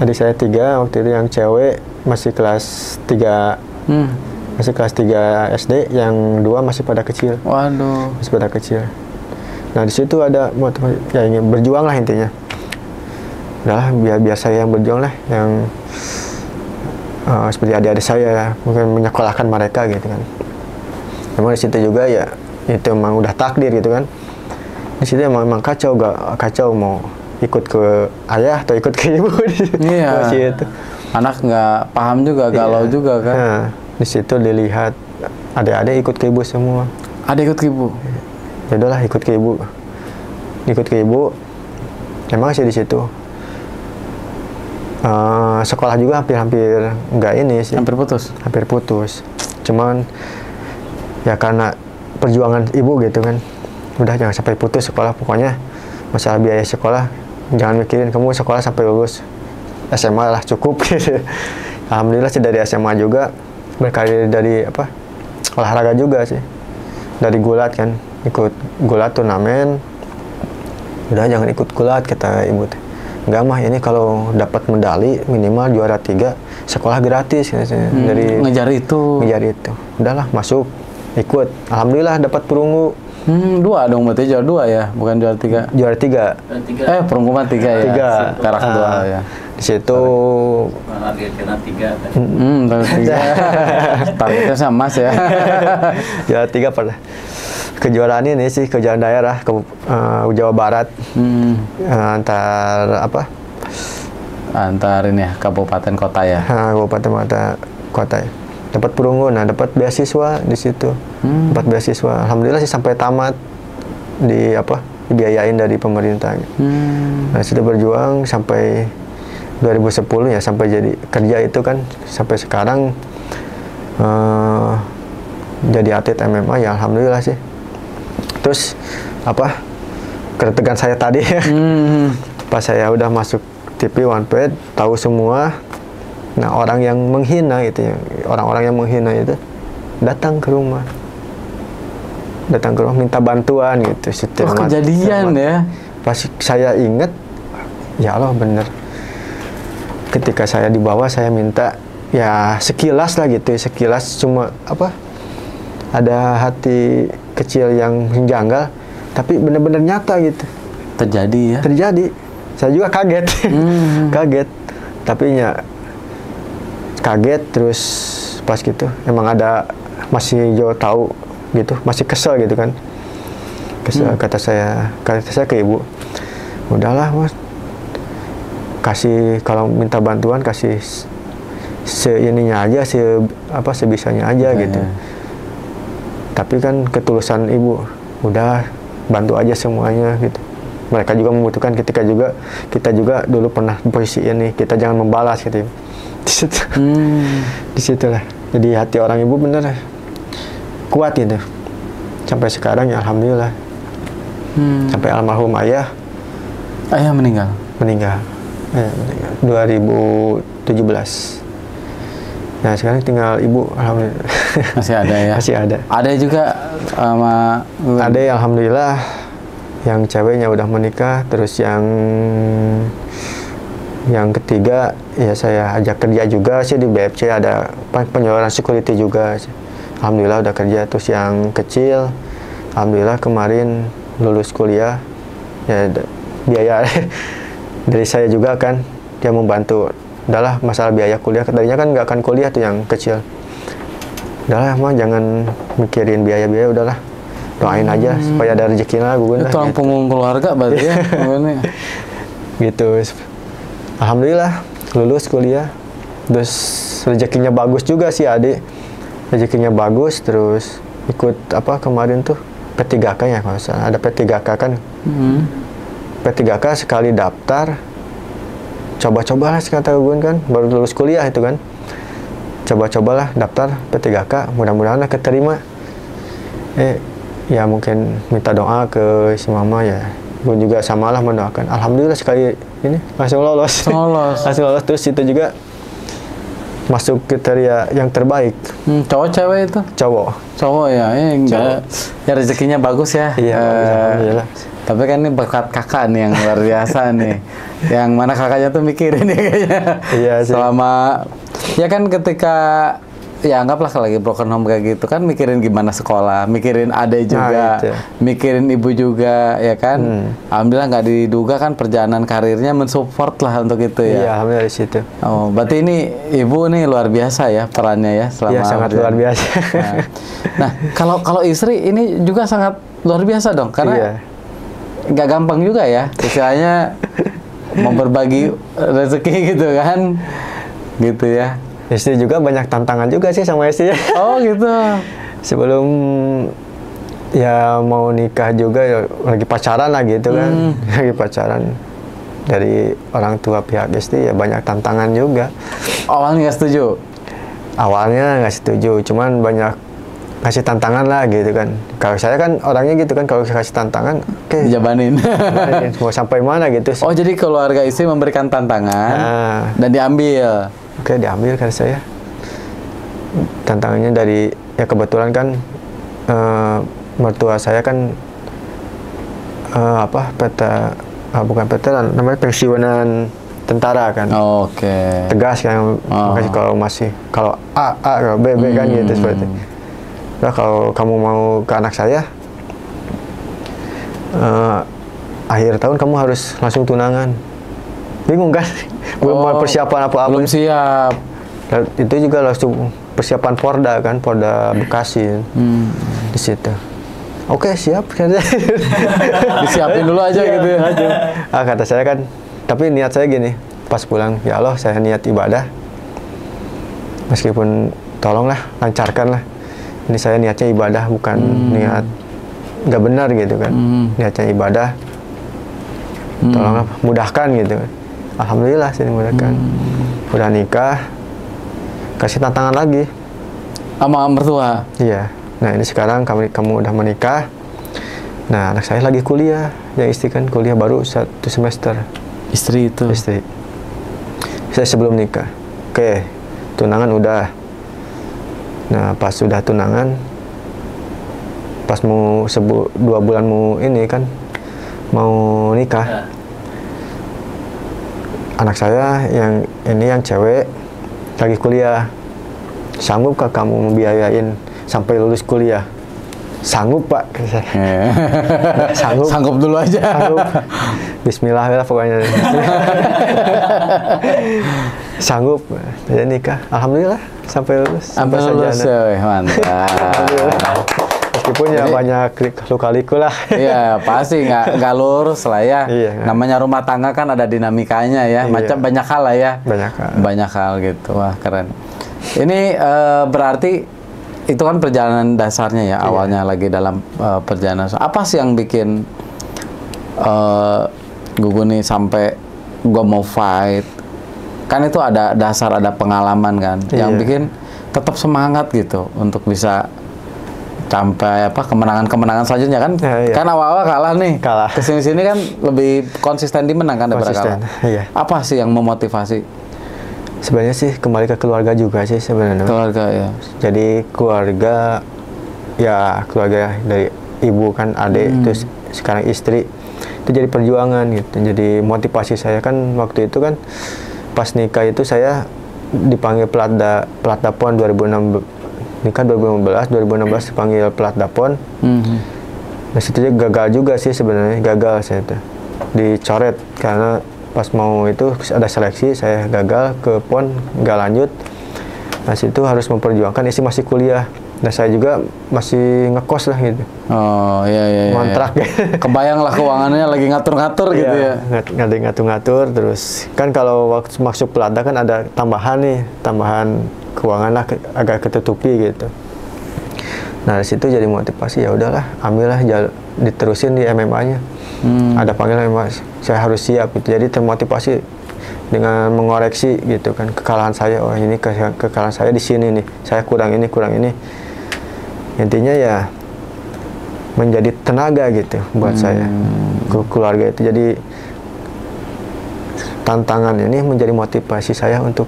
Speaker 2: Adik saya 3, waktu itu yang cewek masih kelas 3. Masih kelas 3 SD, yang 2 masih pada kecil.
Speaker 1: Waduh.
Speaker 2: Masih pada kecil. Nah, di situ ada ya ingin berjuang lah intinya. Udah biar saya yang berjuang lah, yang seperti adik-adik saya mungkin menyekolahkan mereka gitu kan. Memang di situ juga ya itu emang udah takdir gitu kan. Di situ emang kacau mau ikut ke ayah atau ikut ke ibu.
Speaker 1: Iya.
Speaker 2: Itu.
Speaker 1: Anak nggak paham juga, galau juga kan.
Speaker 2: Nah, di situ dilihat adik-adik ikut ke ibu semua.
Speaker 1: Adik ikut ke ibu.
Speaker 2: Ya udahlah ikut ke ibu. Emang sih di situ. Sekolah juga hampir nggak ini sih.
Speaker 1: Hampir putus.
Speaker 2: Cuman ya karena perjuangan ibu gitu kan. Udah jangan sampai putus sekolah, pokoknya masalah biaya sekolah jangan mikirin, kamu sekolah sampai lulus SMA lah cukup gitu. Alhamdulillah sih dari SMA juga berkarir dari olahraga juga sih. Dari gulat kan, ikut gulat turnamen. Udah jangan ikut gulat kata ibu. Enggak mah, ini kalau dapat medali minimal juara 3 sekolah gratis gitu. Dari
Speaker 1: ngejar itu.
Speaker 2: Udahlah masuk ikut. Alhamdulillah dapat perunggu.
Speaker 1: 2 dong berarti, juara 2 ya, bukan juara 3.
Speaker 2: Juara 3.
Speaker 1: Perunggu mah 3 ya.
Speaker 2: 3.
Speaker 1: Perak 2 ya.
Speaker 2: Di situ
Speaker 3: Targetnya 3.
Speaker 1: Targetnya sama Mas ya.
Speaker 2: Juara 3 pernah. Kejuaraan ini sih kejuaraan daerah ke Jawa Barat. Antar
Speaker 1: ini ya, kabupaten kota ya.
Speaker 2: Kabupaten kota. dapat perunggu, nah dapat beasiswa di situ. Dapat beasiswa, alhamdulillah sih sampai tamat dibiayain dari pemerintah. Nah sudah berjuang sampai 2010 ya, sampai jadi kerja itu kan sampai sekarang jadi atlet MMA ya, alhamdulillah sih. Terus keretegan saya tadi pas saya udah masuk TV One Fight, tahu semua. Nah orang yang menghina itu, orang-orang yang menghina itu datang ke rumah minta bantuan gitu.
Speaker 1: Kejadian ya.
Speaker 2: Pas saya ingat, ya Allah bener. Ketika saya dibawa, saya minta ya sekilas lah gitu, sekilas cuma ada hati kecil yang menjanggal, tapi benar-benar nyata gitu.
Speaker 1: Terjadi ya?
Speaker 2: Terjadi. Saya juga kaget. Kaget. Tapi kaget, terus pas gitu emang masih jauh tahu gitu, masih kesel gitu kan. Kesel. Kata saya ke ibu, udahlah Mas, kasih, kalau minta bantuan kasih seininya aja, sebisanya aja gitu. Tapi kan ketulusan ibu, udah bantu aja semuanya gitu. Mereka juga membutuhkan, kita juga dulu pernah di posisi ini, kita jangan membalas gitu. Di situlah. Jadi hati orang ibu bener kuat gitu. Sampai sekarang ya alhamdulillah. Sampai almarhum ayah
Speaker 1: meninggal.
Speaker 2: 2017. Nah sekarang tinggal ibu, alhamdulillah.
Speaker 1: Masih ada ya?
Speaker 2: Masih ada.
Speaker 1: Ada juga sama...
Speaker 2: Ada ya, alhamdulillah. Yang ceweknya udah menikah, terus yang ketiga ya saya ajak kerja juga sih di BFC, ada penjualan security juga. Alhamdulillah udah kerja. Terus yang kecil, alhamdulillah kemarin lulus kuliah. Ya biaya dari saya juga kan, dia membantu. Udahlah masalah biaya kuliah, tadinya kan nggak akan kuliah tuh yang kecil. Udahlah mah jangan mikirin biaya-biaya, udahlah doain aja supaya ada rezeki lah gue.
Speaker 1: Tulang punggung keluarga berarti ya.
Speaker 2: Gitu. Alhamdulillah lulus kuliah, terus rezekinya bagus juga sih adik, rezekinya bagus, terus ikut kemarin tuh P3K ya kalau salah, ada P3K kan. P3K sekali daftar, coba-cobalah kata gue kan, baru lulus kuliah itu kan, coba-cobalah daftar P3K, mudah-mudahan keterima. Ya mungkin minta doa ke si mama ya. Gue juga samalah mendoakan. Alhamdulillah sekali ini langsung lolos. Langsung lolos. Terus itu juga masuk kriteria yang terbaik.
Speaker 1: Cowok cewek itu? Cowok ya. Ya rezekinya bagus ya.
Speaker 2: Iya, alhamdulillah.
Speaker 1: Tapi kan ini berkat kakak nih yang luar biasa nih. Yang mana kakaknya tuh mikirin ya kayaknya. Iya sih. Selama ya kan ketika ya anggaplah kalau lagi broken home kayak gitu kan, mikirin gimana sekolah, mikirin adek juga, mikirin ibu juga, ya kan. Alhamdulillah nggak diduga kan perjalanan karirnya mensupport lah untuk itu ya.
Speaker 2: Iya, alhamdulillah di situ.
Speaker 1: Oh, berarti ini ibu nih luar biasa ya perannya ya selama.
Speaker 2: Iya, sangat luar biasa.
Speaker 1: Nah, kalau istri ini juga sangat luar biasa dong, karena nggak gampang juga ya, istilahnya mau berbagi rezeki gitu kan, gitu ya.
Speaker 2: Istri juga banyak tantangan juga sih sama istri.
Speaker 1: Oh gitu.
Speaker 2: Sebelum ya mau nikah juga ya, lagi pacaran lah gitu kan. Lagi pacaran, dari orang tua pihak istri ya banyak tantangan juga.
Speaker 1: Awalnya nggak setuju?
Speaker 2: Awalnya nggak setuju, cuman banyak kasih tantangan lah gitu kan. Kalau saya kan orangnya gitu kan, kalau kasih tantangan
Speaker 1: dijabanin.
Speaker 2: Mau sampai mana gitu.
Speaker 1: Oh jadi keluarga istri memberikan tantangan dan diambil.
Speaker 2: Oke, diambil kan saya. Tantangannya dari, ya kebetulan kan mertua saya kan bukan veteran, namanya pensiunan tentara kan.
Speaker 1: Oke.
Speaker 2: Tegas kan, makanya kalau A, kalau B kan gitu seperti itu. Nah, kalau kamu mau ke anak saya, akhir tahun kamu harus langsung tunangan. Bingung kan? Belum persiapan apa-apa.
Speaker 1: Belum siap.
Speaker 2: Itu juga langsung persiapan Porda kan, Porda Bekasi. Di situ. Oke, siap.
Speaker 1: Disiapin dulu aja gitu ya.
Speaker 2: Kata saya kan, tapi niat saya gini, pas pulang, ya Allah saya niat ibadah. Meskipun tolonglah lancarkan lah. Ini saya niatnya ibadah, bukan niat nggak benar gitu kan. Niatnya ibadah, tolonglah mudahkan gitu kan. Alhamdulillah sih dimudahkan. Udah nikah, kasih tantangan lagi
Speaker 1: sama mertua.
Speaker 2: Iya. Nah ini sekarang kamu udah menikah. Nah anak saya lagi kuliah, yang istri kan kuliah baru 1 semester.
Speaker 1: Istri itu?
Speaker 2: Istri. Saya sebelum nikah. Oke, tunangan udah. Nah pas sudah tunangan, pas mau 2 bulan mau ini kan, mau nikah. Anak saya yang cewek lagi kuliah. Sanggupkah kamu membiayain sampai lulus kuliah? Sanggup pak.
Speaker 1: Sanggup dulu aja.
Speaker 2: Sanggup. Bismillah lah pokoknya. Sanggup. Jadi nikah. Alhamdulillah sampai lulus.
Speaker 1: Sampai lulus ya, mantap.
Speaker 2: Meskipun ya banyak luka-liku lah.
Speaker 1: Iya pasti nggak lurus lah ya.
Speaker 2: Iya,
Speaker 1: namanya rumah tangga kan ada dinamikanya ya. Macam banyak hal lah ya. Banyak hal gitu. Wah keren. Ini berarti itu kan perjalanan dasarnya ya. Awalnya lagi dalam perjalanan. Apa sih yang bikin Gugun nih sampai gue mau fight? Kan itu ada dasar, ada pengalaman kan, yang bikin tetap semangat gitu untuk bisa sampai kemenangan-kemenangan selanjutnya kan. Kan awal-awal kalah nih. Kesini-sini kan lebih konsisten di menang kan daripada kalah. Apa sih yang memotivasi?
Speaker 2: Sebenarnya sih kembali ke keluarga juga sih sebenarnya.
Speaker 1: Keluarga ya.
Speaker 2: Jadi keluarga dari ibu kan, adik, terus sekarang istri, itu jadi perjuangan gitu. Jadi motivasi saya kan waktu itu kan pas nikah itu saya dipanggil pelat dapon 2016. Nikah 2016 dipanggil pelat dapon. Nah situ gagal juga sih sebenarnya, gagal saya itu dicoret karena pas mau itu ada seleksi, saya gagal ke PON, nggak lanjut. Nah situ harus memperjuangkan, istri masih kuliah. Nah saya juga masih ngekos lah gitu.
Speaker 1: Oh iya.
Speaker 2: Kontrak.
Speaker 1: Kebayang lah keuangannya lagi ngatur-ngatur gitu ya.
Speaker 2: Ngatur-ngatur terus. Kan kalau waktu masuk pelada kan ada tambahan keuangan lah agak ketutupi gitu. Nah dari situ jadi motivasi, ya udahlah, ambillah diterusin di MMA-nya. Ada panggilan MMA, saya harus siap gitu. Jadi termotivasi dengan mengoreksi gitu kan kekalahan saya. Oh ini kekalahan saya di sini nih, saya kurang ini. Intinya ya menjadi tenaga gitu buat saya, keluarga itu. Jadi tantangan ini menjadi motivasi saya untuk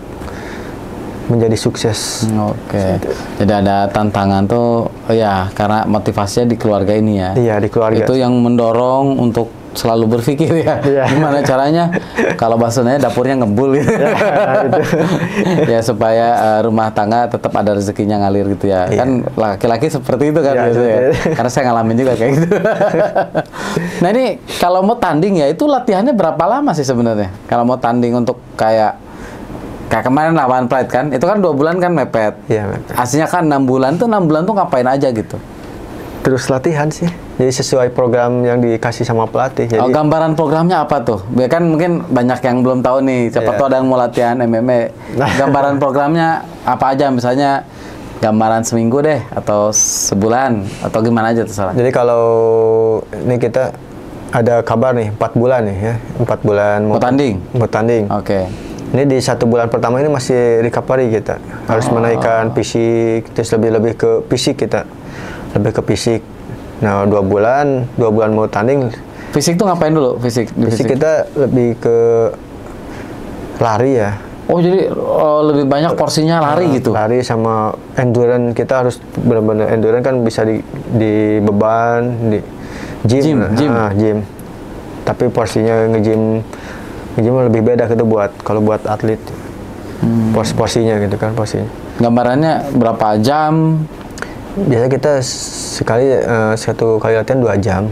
Speaker 2: menjadi sukses.
Speaker 1: Oke. Jadi ada tantangan tuh ya karena motivasinya di keluarga ini ya.
Speaker 2: Iya, di keluarga.
Speaker 1: Itu yang mendorong untuk selalu berpikir ya. Gimana caranya kalau bahasanya dapurnya ngebul gitu. Ya supaya rumah tangga tetap ada rezekinya ngalir gitu ya. Kan laki-laki seperti itu kan biasanya. Karena saya ngalamin juga kayak gitu. Nah ini kalau mau tanding ya itu latihannya berapa lama sih sebenarnya? Kalau mau tanding untuk kayak kemarin lawan Pride kan, itu kan 2 bulan kan mepet.
Speaker 2: Iya, mepet.
Speaker 1: Aslinya kan 6 bulan tuh ngapain aja gitu?
Speaker 2: Terus latihan sih. Jadi sesuai program yang dikasih sama pelatih. Jadi
Speaker 1: gambaran programnya apa tuh? Kan mungkin banyak yang belum tahu nih. Siapa tahu ada yang mau latihan MMA. Gambaran programnya apa aja? Misalnya gambaran seminggu deh, atau sebulan, atau gimana aja terserah.
Speaker 2: Jadi kalau ini kita ada kabar nih 4 bulan nih ya, 4 bulan mau tanding.
Speaker 1: Oke.
Speaker 2: Ini di 1 bulan pertama ini masih recovery kita. Harus menaikkan fisik, terus lebih ke fisik kita. Lebih ke fisik. Nah, 2 bulan mau tanding.
Speaker 1: Fisik tuh ngapain dulu? Fisik
Speaker 2: kita lebih ke lari ya.
Speaker 1: Oh, jadi lebih banyak porsinya lari gitu?
Speaker 2: Lari sama endurance, kita harus benar-benar endurance kan bisa di beban, di gym. Tapi porsinya nge-gym lebih beda gitu kalau buat atlet. Porsinya gitu kan porsinya.
Speaker 1: Gambarannya berapa jam?
Speaker 2: Biasanya kita satu kali latihan 2 jam.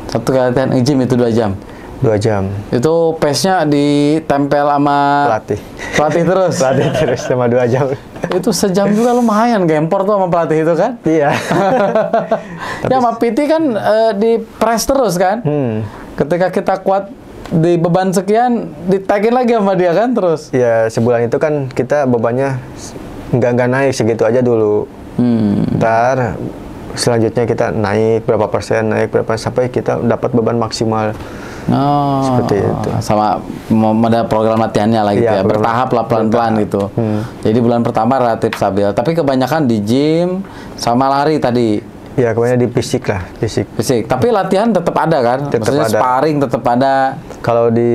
Speaker 1: Satu kali latihan gym itu 2 jam?
Speaker 2: 2 jam.
Speaker 1: Itu pace-nya ditempel sama pelatih terus?
Speaker 2: Pelatih terus sama 2 jam.
Speaker 1: Itu sejam juga lumayan gempor tuh sama pelatih itu kan?
Speaker 2: Iya.
Speaker 1: Ya sama PT kan di press terus kan? Ketika kita kuat di beban sekian, ditaikin lagi sama dia kan terus?
Speaker 2: Ya sebulan itu kan kita bebannya nggak naik segitu aja dulu. Ntar selanjutnya kita naik berapa persen, sampai kita dapat beban maksimal. Seperti itu.
Speaker 1: Sama ada program latihannya lah gitu ya, bertahap lah, pelan-pelan gitu. Jadi bulan pertama relatif stabil, tapi kebanyakan di gym sama lari tadi.
Speaker 2: Ya, kebanyakan di fisik lah,
Speaker 1: fisik. Tapi latihan tetap ada kan? Maksudnya ada. Sparring tetap ada.
Speaker 2: Kalau di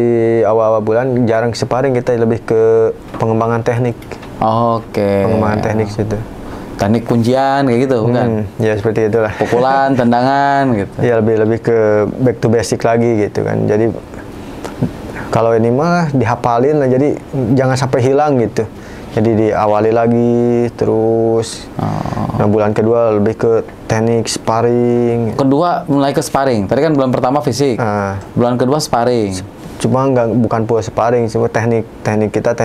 Speaker 2: awal-awal bulan jarang sparring, kita lebih ke pengembangan teknik.
Speaker 1: Oke.
Speaker 2: Pengembangan teknik situ.
Speaker 1: Teknik kuncian kayak gitu, bukan?
Speaker 2: Ya seperti itulah.
Speaker 1: Pukulan, tendangan gitu.
Speaker 2: Ya lebih ke back to basic lagi gitu kan. Jadi kalau ini mah dihafalin lah, jadi jangan sampai hilang gitu. Jadi diawali lagi terus. Nah, bulan kedua lebih ke teknik sparring.
Speaker 1: Kedua mulai ke sparring. Tadi kan bulan pertama fisik. Bulan kedua sparring.
Speaker 2: Cuma bukan full sparring, cuma teknik kita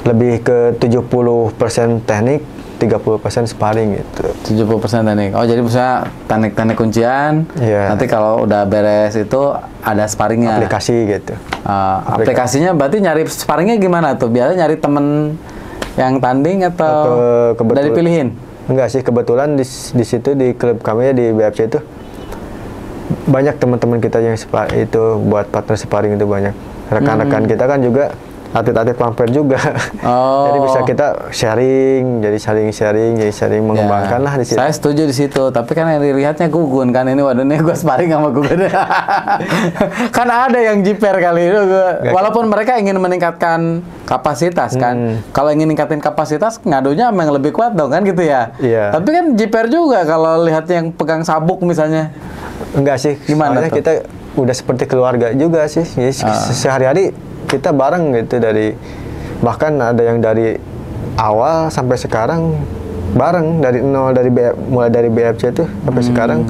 Speaker 2: lebih ke 70% teknik, 30% sparring gitu.
Speaker 1: 70% teknik. Oh, jadi misalnya teknik kuncian. Nanti kalau udah beres itu ada sparringnya.
Speaker 2: Aplikasi gitu.
Speaker 1: Aplikasinya berarti nyari sparringnya gimana tuh? Biasanya nyari temen yang tanding atau dari pilihin?
Speaker 2: Enggak sih, kebetulan di situ di klub kami ya, di BFC itu banyak teman-teman kita yang itu buat partner sparring itu banyak. Rekan-rekan kita kan juga atlet-atlet pamper juga. Jadi bisa kita sharing, jadi saling mengembangkan lah di situ.
Speaker 1: Saya setuju di situ, tapi kan yang dilihatnya Gugun kan, ini waduh nih gue sparring sama Gugun. Kan ada yang jiper kali itu. Walaupun mereka ingin meningkatkan kapasitas kan. Kalau ingin meningkatkan kapasitas, ngadunya emang lebih kuat dong kan gitu ya. Tapi kan jiper juga kalau lihat yang pegang sabuk misalnya.
Speaker 2: Enggak sih, gimana kita udah seperti keluarga juga sih. Jadi sehari-hari kita bareng gitu, bahkan ada yang dari awal sampai sekarang bareng dari nol, mulai dari BFC itu sampai sekarang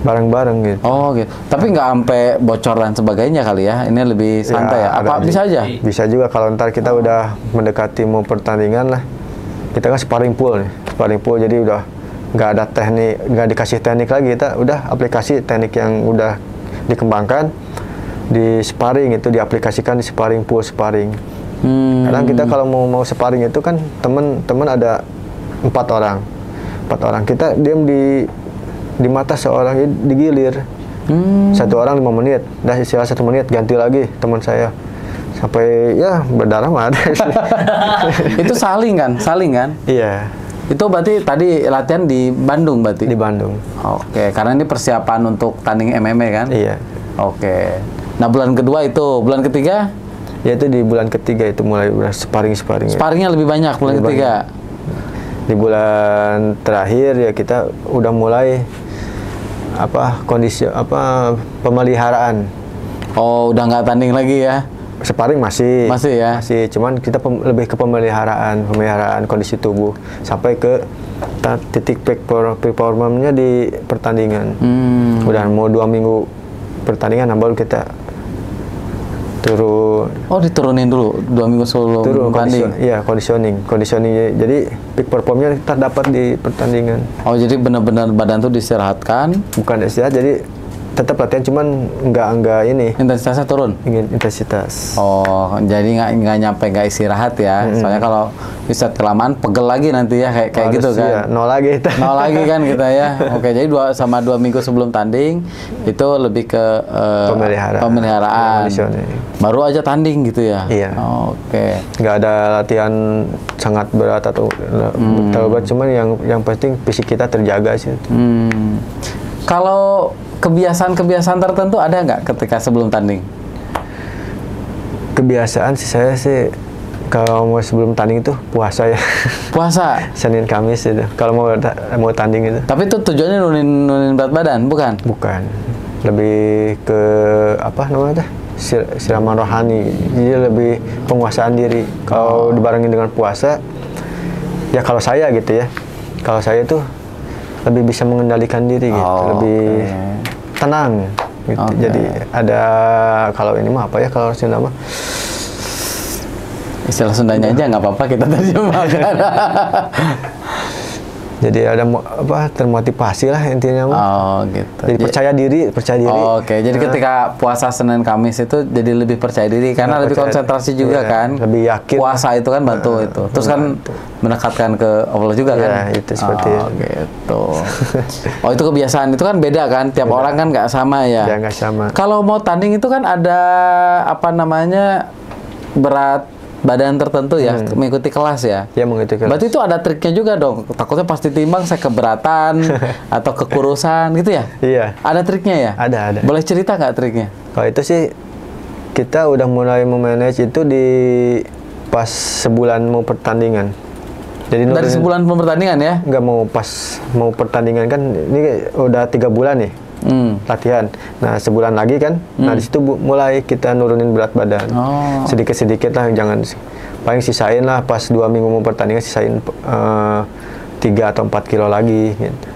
Speaker 2: bareng-bareng gitu.
Speaker 1: Oh gitu. Tapi nggak sampai bocor dan sebagainya kali ya? Ini lebih santai ya? Apa bisa aja?
Speaker 2: Bisa juga kalau ntar kita udah mendekati mau pertandingan lah. Kita kan sparring pool jadi udah nggak ada teknik, nggak dikasih teknik lagi, kita udah aplikasi teknik yang udah dikembangkan di sparring, itu diaplikasikan di sparring pool sparring. Kadang kita kalau mau sparring itu kan temen ada 4 orang, kita diam di mata seorang digilir. 1 orang 5 menit, dah istilah 1 menit ganti lagi teman saya sampai ya berdarah mah ada.
Speaker 1: Itu saling kan?
Speaker 2: Iya.
Speaker 1: Itu berarti tadi latihan di Bandung berarti?
Speaker 2: Di Bandung.
Speaker 1: Oke, karena ini persiapan untuk tanding MMA kan?
Speaker 2: Iya.
Speaker 1: Oke. Nah, bulan kedua itu, bulan ketiga?
Speaker 2: Ya itu di bulan ketiga itu mulai udah sparring.
Speaker 1: Sparringnya lebih banyak bulan ketiga?
Speaker 2: Di bulan terakhir ya kita udah mulai pemeliharaan.
Speaker 1: Oh, udah nggak tanding lagi ya?
Speaker 2: Sparring masih
Speaker 1: ya?
Speaker 2: Masih, cuman kita lebih ke pemeliharaan kondisi tubuh sampai ke titik peak performanya di pertandingan. Udah mau 2 minggu pertandingan, baru kita turun.
Speaker 1: Oh, diturunin dulu 2 minggu sebelum tanding?
Speaker 2: Iya, conditioning. Jadi peak performnya kita dapat di pertandingan.
Speaker 1: Oh, jadi benar-benar badan tuh diistirahatkan?
Speaker 2: Bukan istirahat, jadi tetap latihan, cuman nggak ini.
Speaker 1: Intensitasnya turun?
Speaker 2: Intensitas.
Speaker 1: Oh, jadi nggak nyampe nggak istirahat ya? Soalnya kalau istirahat kelamaan pegel lagi nanti ya kayak gitu kan?
Speaker 2: Iya, nol lagi
Speaker 1: kan kita ya. Oke, jadi 2 minggu sebelum tanding itu lebih ke pemeliharaan. Baru aja tanding gitu ya?
Speaker 2: Iya.
Speaker 1: Oke.
Speaker 2: Nggak ada latihan sangat berat atau terlalu berat, cuman yang penting fisik kita terjaga sih.
Speaker 1: Kalau kebiasaan tertentu ada nggak ketika sebelum tanding?
Speaker 2: Kebiasaan sih saya kalau mau sebelum tanding itu puasa ya.
Speaker 1: Puasa?
Speaker 2: Senin Kamis itu. Kalau mau tanding itu.
Speaker 1: Tapi itu tujuannya nurunin berat badan, bukan?
Speaker 2: Bukan. Lebih ke apa namanya? Siraman rohani. Jadi lebih penguasaan diri. Kalau dibarengin dengan puasa, ya kalau saya gitu ya. Kalau saya tuh lebih bisa mengendalikan diri gitu, lebih tenang gitu. Jadi ada, kalau ini mah apa ya, kalau Sunda mah
Speaker 1: istilah Sundanya aja nggak apa-apa kita terjemahkan.
Speaker 2: Jadi ada termotivasi lah intinya.
Speaker 1: Oh gitu.
Speaker 2: Jadi percaya diri.
Speaker 1: Oke. Jadi ketika puasa Senin Kamis itu jadi lebih percaya diri karena lebih konsentrasi juga kan.
Speaker 2: Lebih yakin.
Speaker 1: Puasa itu kan bantu itu. Terus kan mendekatkan ke Allah juga kan.
Speaker 2: Itu seperti itu.
Speaker 1: Gitu. Oh itu kebiasaan itu kan beda kan. Tiap orang kan nggak sama ya.
Speaker 2: Ya nggak sama.
Speaker 1: Kalau mau tanding itu kan ada apa namanya berat badan tertentu ya, mengikuti kelas ya.
Speaker 2: Ya mengikuti kelas.
Speaker 1: Berarti itu ada triknya juga dong. Takutnya pasti timbang saya keberatan atau kekurusan gitu ya?
Speaker 2: Iya.
Speaker 1: Ada triknya ya?
Speaker 2: Ada.
Speaker 1: Boleh cerita nggak triknya?
Speaker 2: Kalau itu sih kita udah mulai memanage itu di pas sebulan mau pertandingan. Jadi
Speaker 1: dari sebulan pertandingan ya?
Speaker 2: Nggak mau pertandingan kan ini udah 3 bulan nih. Latihan. Nah sebulan lagi kan, nah di situ mulai kita nurunin berat badan, sedikit lah, jangan paling sisain lah pas 2 minggu mau pertandingan sisain 3 atau 4 kilo lagi. Gitu.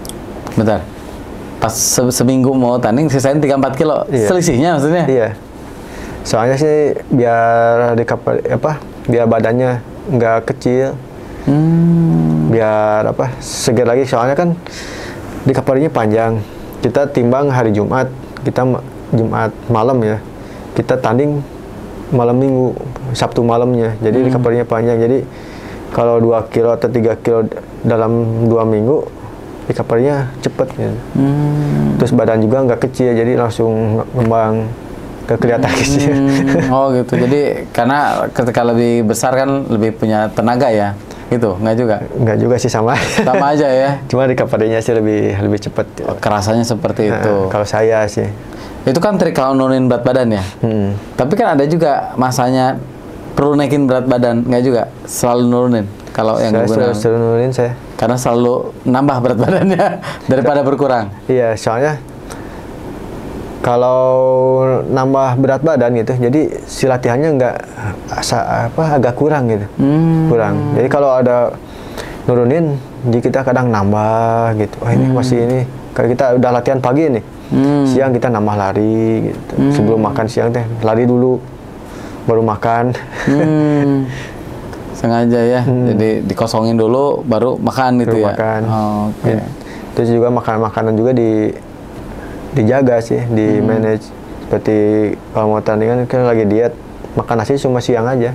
Speaker 1: Bentar, pas seminggu mau tanding sisain 3-4 kilo,
Speaker 2: iya.
Speaker 1: Selisihnya maksudnya?
Speaker 2: Iya. Soalnya sih biar biar badannya nggak kecil, biar segar lagi. Soalnya kan recovery-nya panjang. Kita timbang hari Jumat, kita Jumat malam ya, kita tanding malam Minggu, Sabtu malamnya, jadi recovery-nya panjang. Jadi kalau 2 kilo atau 3 kilo dalam 2 minggu, recovery-nya cepet ya. Terus badan juga nggak kecil, jadi langsung ngembang, nggak kelihatan kecil.
Speaker 1: Oh gitu, jadi karena ketika lebih besar kan lebih punya tenaga ya? Gitu, nggak juga
Speaker 2: sih, sama
Speaker 1: aja ya.
Speaker 2: Cuma recovery-nya sih lebih cepat.
Speaker 1: Kerasanya seperti itu.
Speaker 2: Kalau saya sih
Speaker 1: itu kan trik kalau nurunin berat badan ya. Tapi kan ada juga masanya perlu naikin berat badan, nggak juga selalu nurunin. Kalau yang
Speaker 2: saya selalu nurunin saya.
Speaker 1: Karena selalu nambah berat badannya daripada berkurang.
Speaker 2: Iya, soalnya kalau nambah berat badan gitu, jadi si latihannya agak kurang gitu, kurang. Jadi kalau ada nurunin, jadi kita kadang nambah gitu. Oh ini masih ini. Kalau kita udah latihan pagi nih, siang kita nambah lari gitu. Sebelum makan siang teh lari dulu, baru makan.
Speaker 1: Sengaja ya, jadi dikosongin dulu, baru makan gitu ya.
Speaker 2: Makan.
Speaker 1: Oke.
Speaker 2: Terus juga makanan juga dijaga sih, di manage. Seperti kalau mau tandingan kan lagi diet, makan nasi cuma siang aja.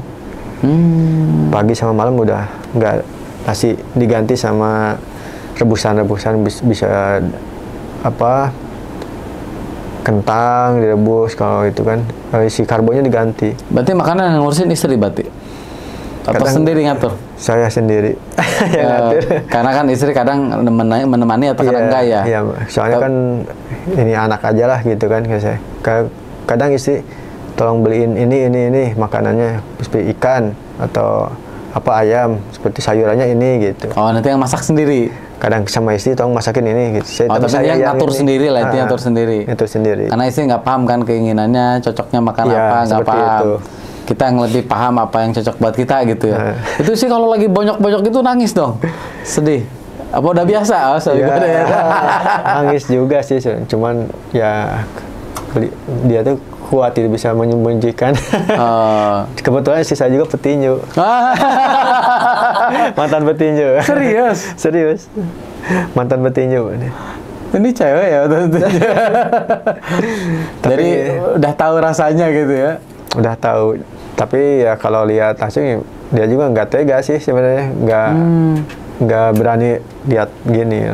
Speaker 2: Pagi sama malam udah nggak, nasi diganti sama rebusan bisa kentang direbus, kalau itu kan si karbonya diganti.
Speaker 1: Berarti makanan yang ngurusin istri berarti? Atau sendiri ngatur?
Speaker 2: Saya sendiri yang ngatur.
Speaker 1: Karena kan istri kadang menemani atau kadang enggak ya?
Speaker 2: Iya, soalnya kan ini anak aja lah gitu kan. Saya kadang istri tolong beliin ini makanannya, seperti ikan atau ayam, seperti sayurannya ini gitu.
Speaker 1: Oh, nanti yang masak sendiri?
Speaker 2: Kadang sama istri tolong masakin ini gitu.
Speaker 1: Tapi saya yang ngatur sendiri lah, itu ngatur sendiri.
Speaker 2: Ngatur sendiri.
Speaker 1: Karena istri nggak paham kan keinginannya, cocoknya makan apa, nggak paham. Itu. Kita yang lebih paham apa yang cocok buat kita gitu ya. Itu sih kalau lagi bonyok-bonyok itu nangis dong, sedih. Apa udah biasa?
Speaker 2: Nangis juga sih, cuman ya dia tuh kuat, tidak bisa menyembunyikan. Kebetulan sih saya juga petinju. Mantan petinju. Serius. Mantan petinju.
Speaker 1: Ini cewek ya? Jadi udah tahu rasanya gitu ya?
Speaker 2: Udah tahu. Tapi ya kalau lihat langsung dia juga nggak tega sih sebenarnya, nggak berani lihat gini.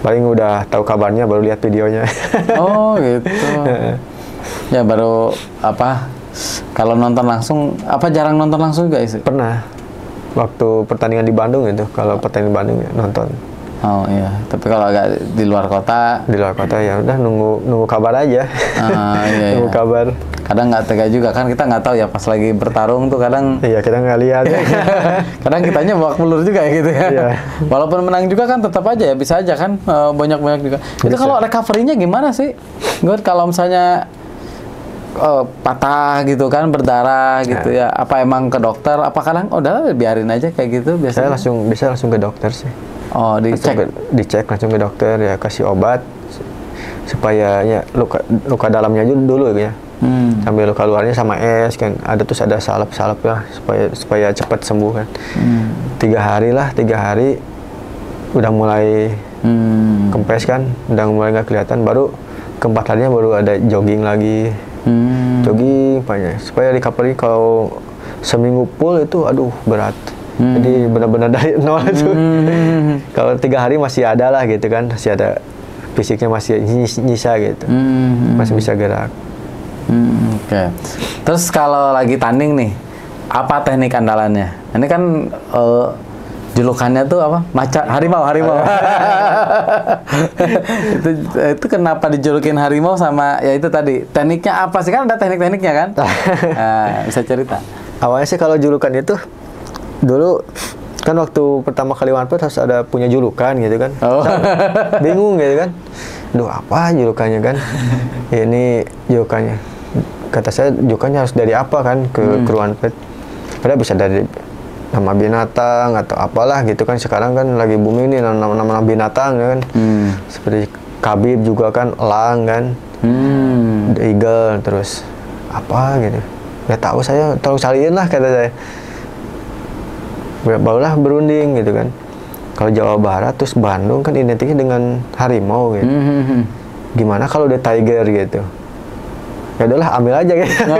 Speaker 2: Paling udah tahu kabarnya baru lihat videonya.
Speaker 1: Oh gitu. Ya baru kalau nonton langsung, jarang nonton langsung juga sih?
Speaker 2: Pernah. Waktu pertandingan di Bandung itu, kalau pertandingan di Bandung ya nonton.
Speaker 1: Oh iya, tapi kalau agak di luar kota?
Speaker 2: Di luar kota ya udah nunggu kabar aja.
Speaker 1: Iya,
Speaker 2: nunggu kabar.
Speaker 1: Kadang nggak tega juga kan, kita nggak tahu ya pas lagi bertarung tuh kadang.
Speaker 2: Iya, kita nggak lihat.
Speaker 1: Kadang kitanya babak belur juga ya gitu ya.
Speaker 2: Iya.
Speaker 1: Walaupun menang juga kan tetap aja ya, bisa aja kan banyak juga. Bisa. Itu kalau recovery-nya gimana sih? Gue kalau misalnya patah gitu kan, berdarah gitu ya. Apa emang ke dokter? Apa kadang udah biarin aja kayak gitu biasanya?
Speaker 2: Saya bisa langsung ke dokter sih.
Speaker 1: Oh,
Speaker 2: dicek langsung ke dokter ya, kasih obat supaya ya luka dalamnya dulu ya. Sambil luka luarnya sama es kan, ada salep lah supaya cepat sembuh kan. 3 hari udah mulai kempes kan, udah mulai nggak kelihatan. Baru keempat harinya baru ada jogging lagi. Jogging banyak supaya recovery. Kalau seminggu full itu aduh berat. Jadi benar-benar dari nol itu. Kalau 3 hari masih ada lah gitu kan, masih ada fisiknya, masih nyisa gitu, masih bisa gerak.
Speaker 1: Oke. Terus kalau lagi tanding nih, apa teknik andalannya? Ini kan julukannya tuh apa? Harimau. itu kenapa dijulukin harimau sama ya itu tadi tekniknya apa sih, kan ada teknik-tekniknya kan? Nah, bisa cerita.
Speaker 2: Awalnya sih kalau julukan itu dulu kan waktu pertama kali One Pride harus ada punya julukan gitu kan. Bingung gitu kan. Duh apa julukannya kan? Ini julukannya. Kata saya julukannya harus dari apa kan ke One Pride. Padahal bisa dari nama binatang atau apalah gitu kan. Sekarang kan lagi booming nih nama binatang kan. Seperti Khabib juga kan, elang kan, The Eagle, terus apa gitu. Nggak tahu, saya tolong cariin lah kata saya. Barulah berunding gitu kan. Kalau Jawa Barat terus Bandung kan identiknya dengan harimau gitu. Gimana kalau The Tiger gitu? Ya udahlah ambil aja gitu.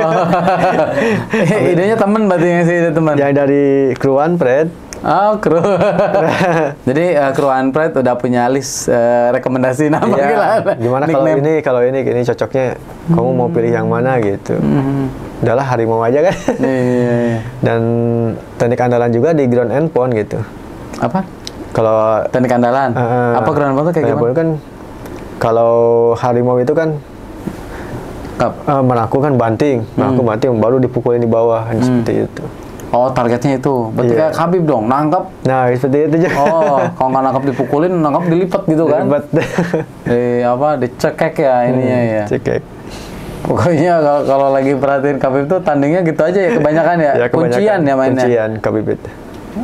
Speaker 1: Idenya teman berarti yang sih teman.
Speaker 2: Yang dari kru One Pride.
Speaker 1: Oh, kru. Jadi kru One Pride udah punya list rekomendasi nama
Speaker 2: iya. Gimana kalau ini cocoknya kamu mau pilih yang mana gitu. Udahlah harimau aja kan.
Speaker 1: Iya.
Speaker 2: Dan teknik andalan juga di ground and pound gitu.
Speaker 1: Apa?
Speaker 2: Kalau
Speaker 1: teknik andalan? Apa ground and pound tuh kayak gimana?
Speaker 2: Kan kalau harimau itu kan melakukan banting, baru dipukulin di bawah seperti itu.
Speaker 1: Oh, targetnya itu. Berarti kayak Khabib dong, nangkap.
Speaker 2: Nah, seperti itu juga.
Speaker 1: Oh, kalau nggak nangkap dipukulin, nangkap dilipat gitu kan?
Speaker 2: Dilipat.
Speaker 1: Dicekek ya ininya ya.
Speaker 2: Cekek.
Speaker 1: Pokoknya kalau lagi perhatiin Khabib tuh tandingnya gitu aja ya, kebanyakan ya.
Speaker 2: Ya
Speaker 1: kuncian ya mainnya.
Speaker 2: Kuncian Khabib itu.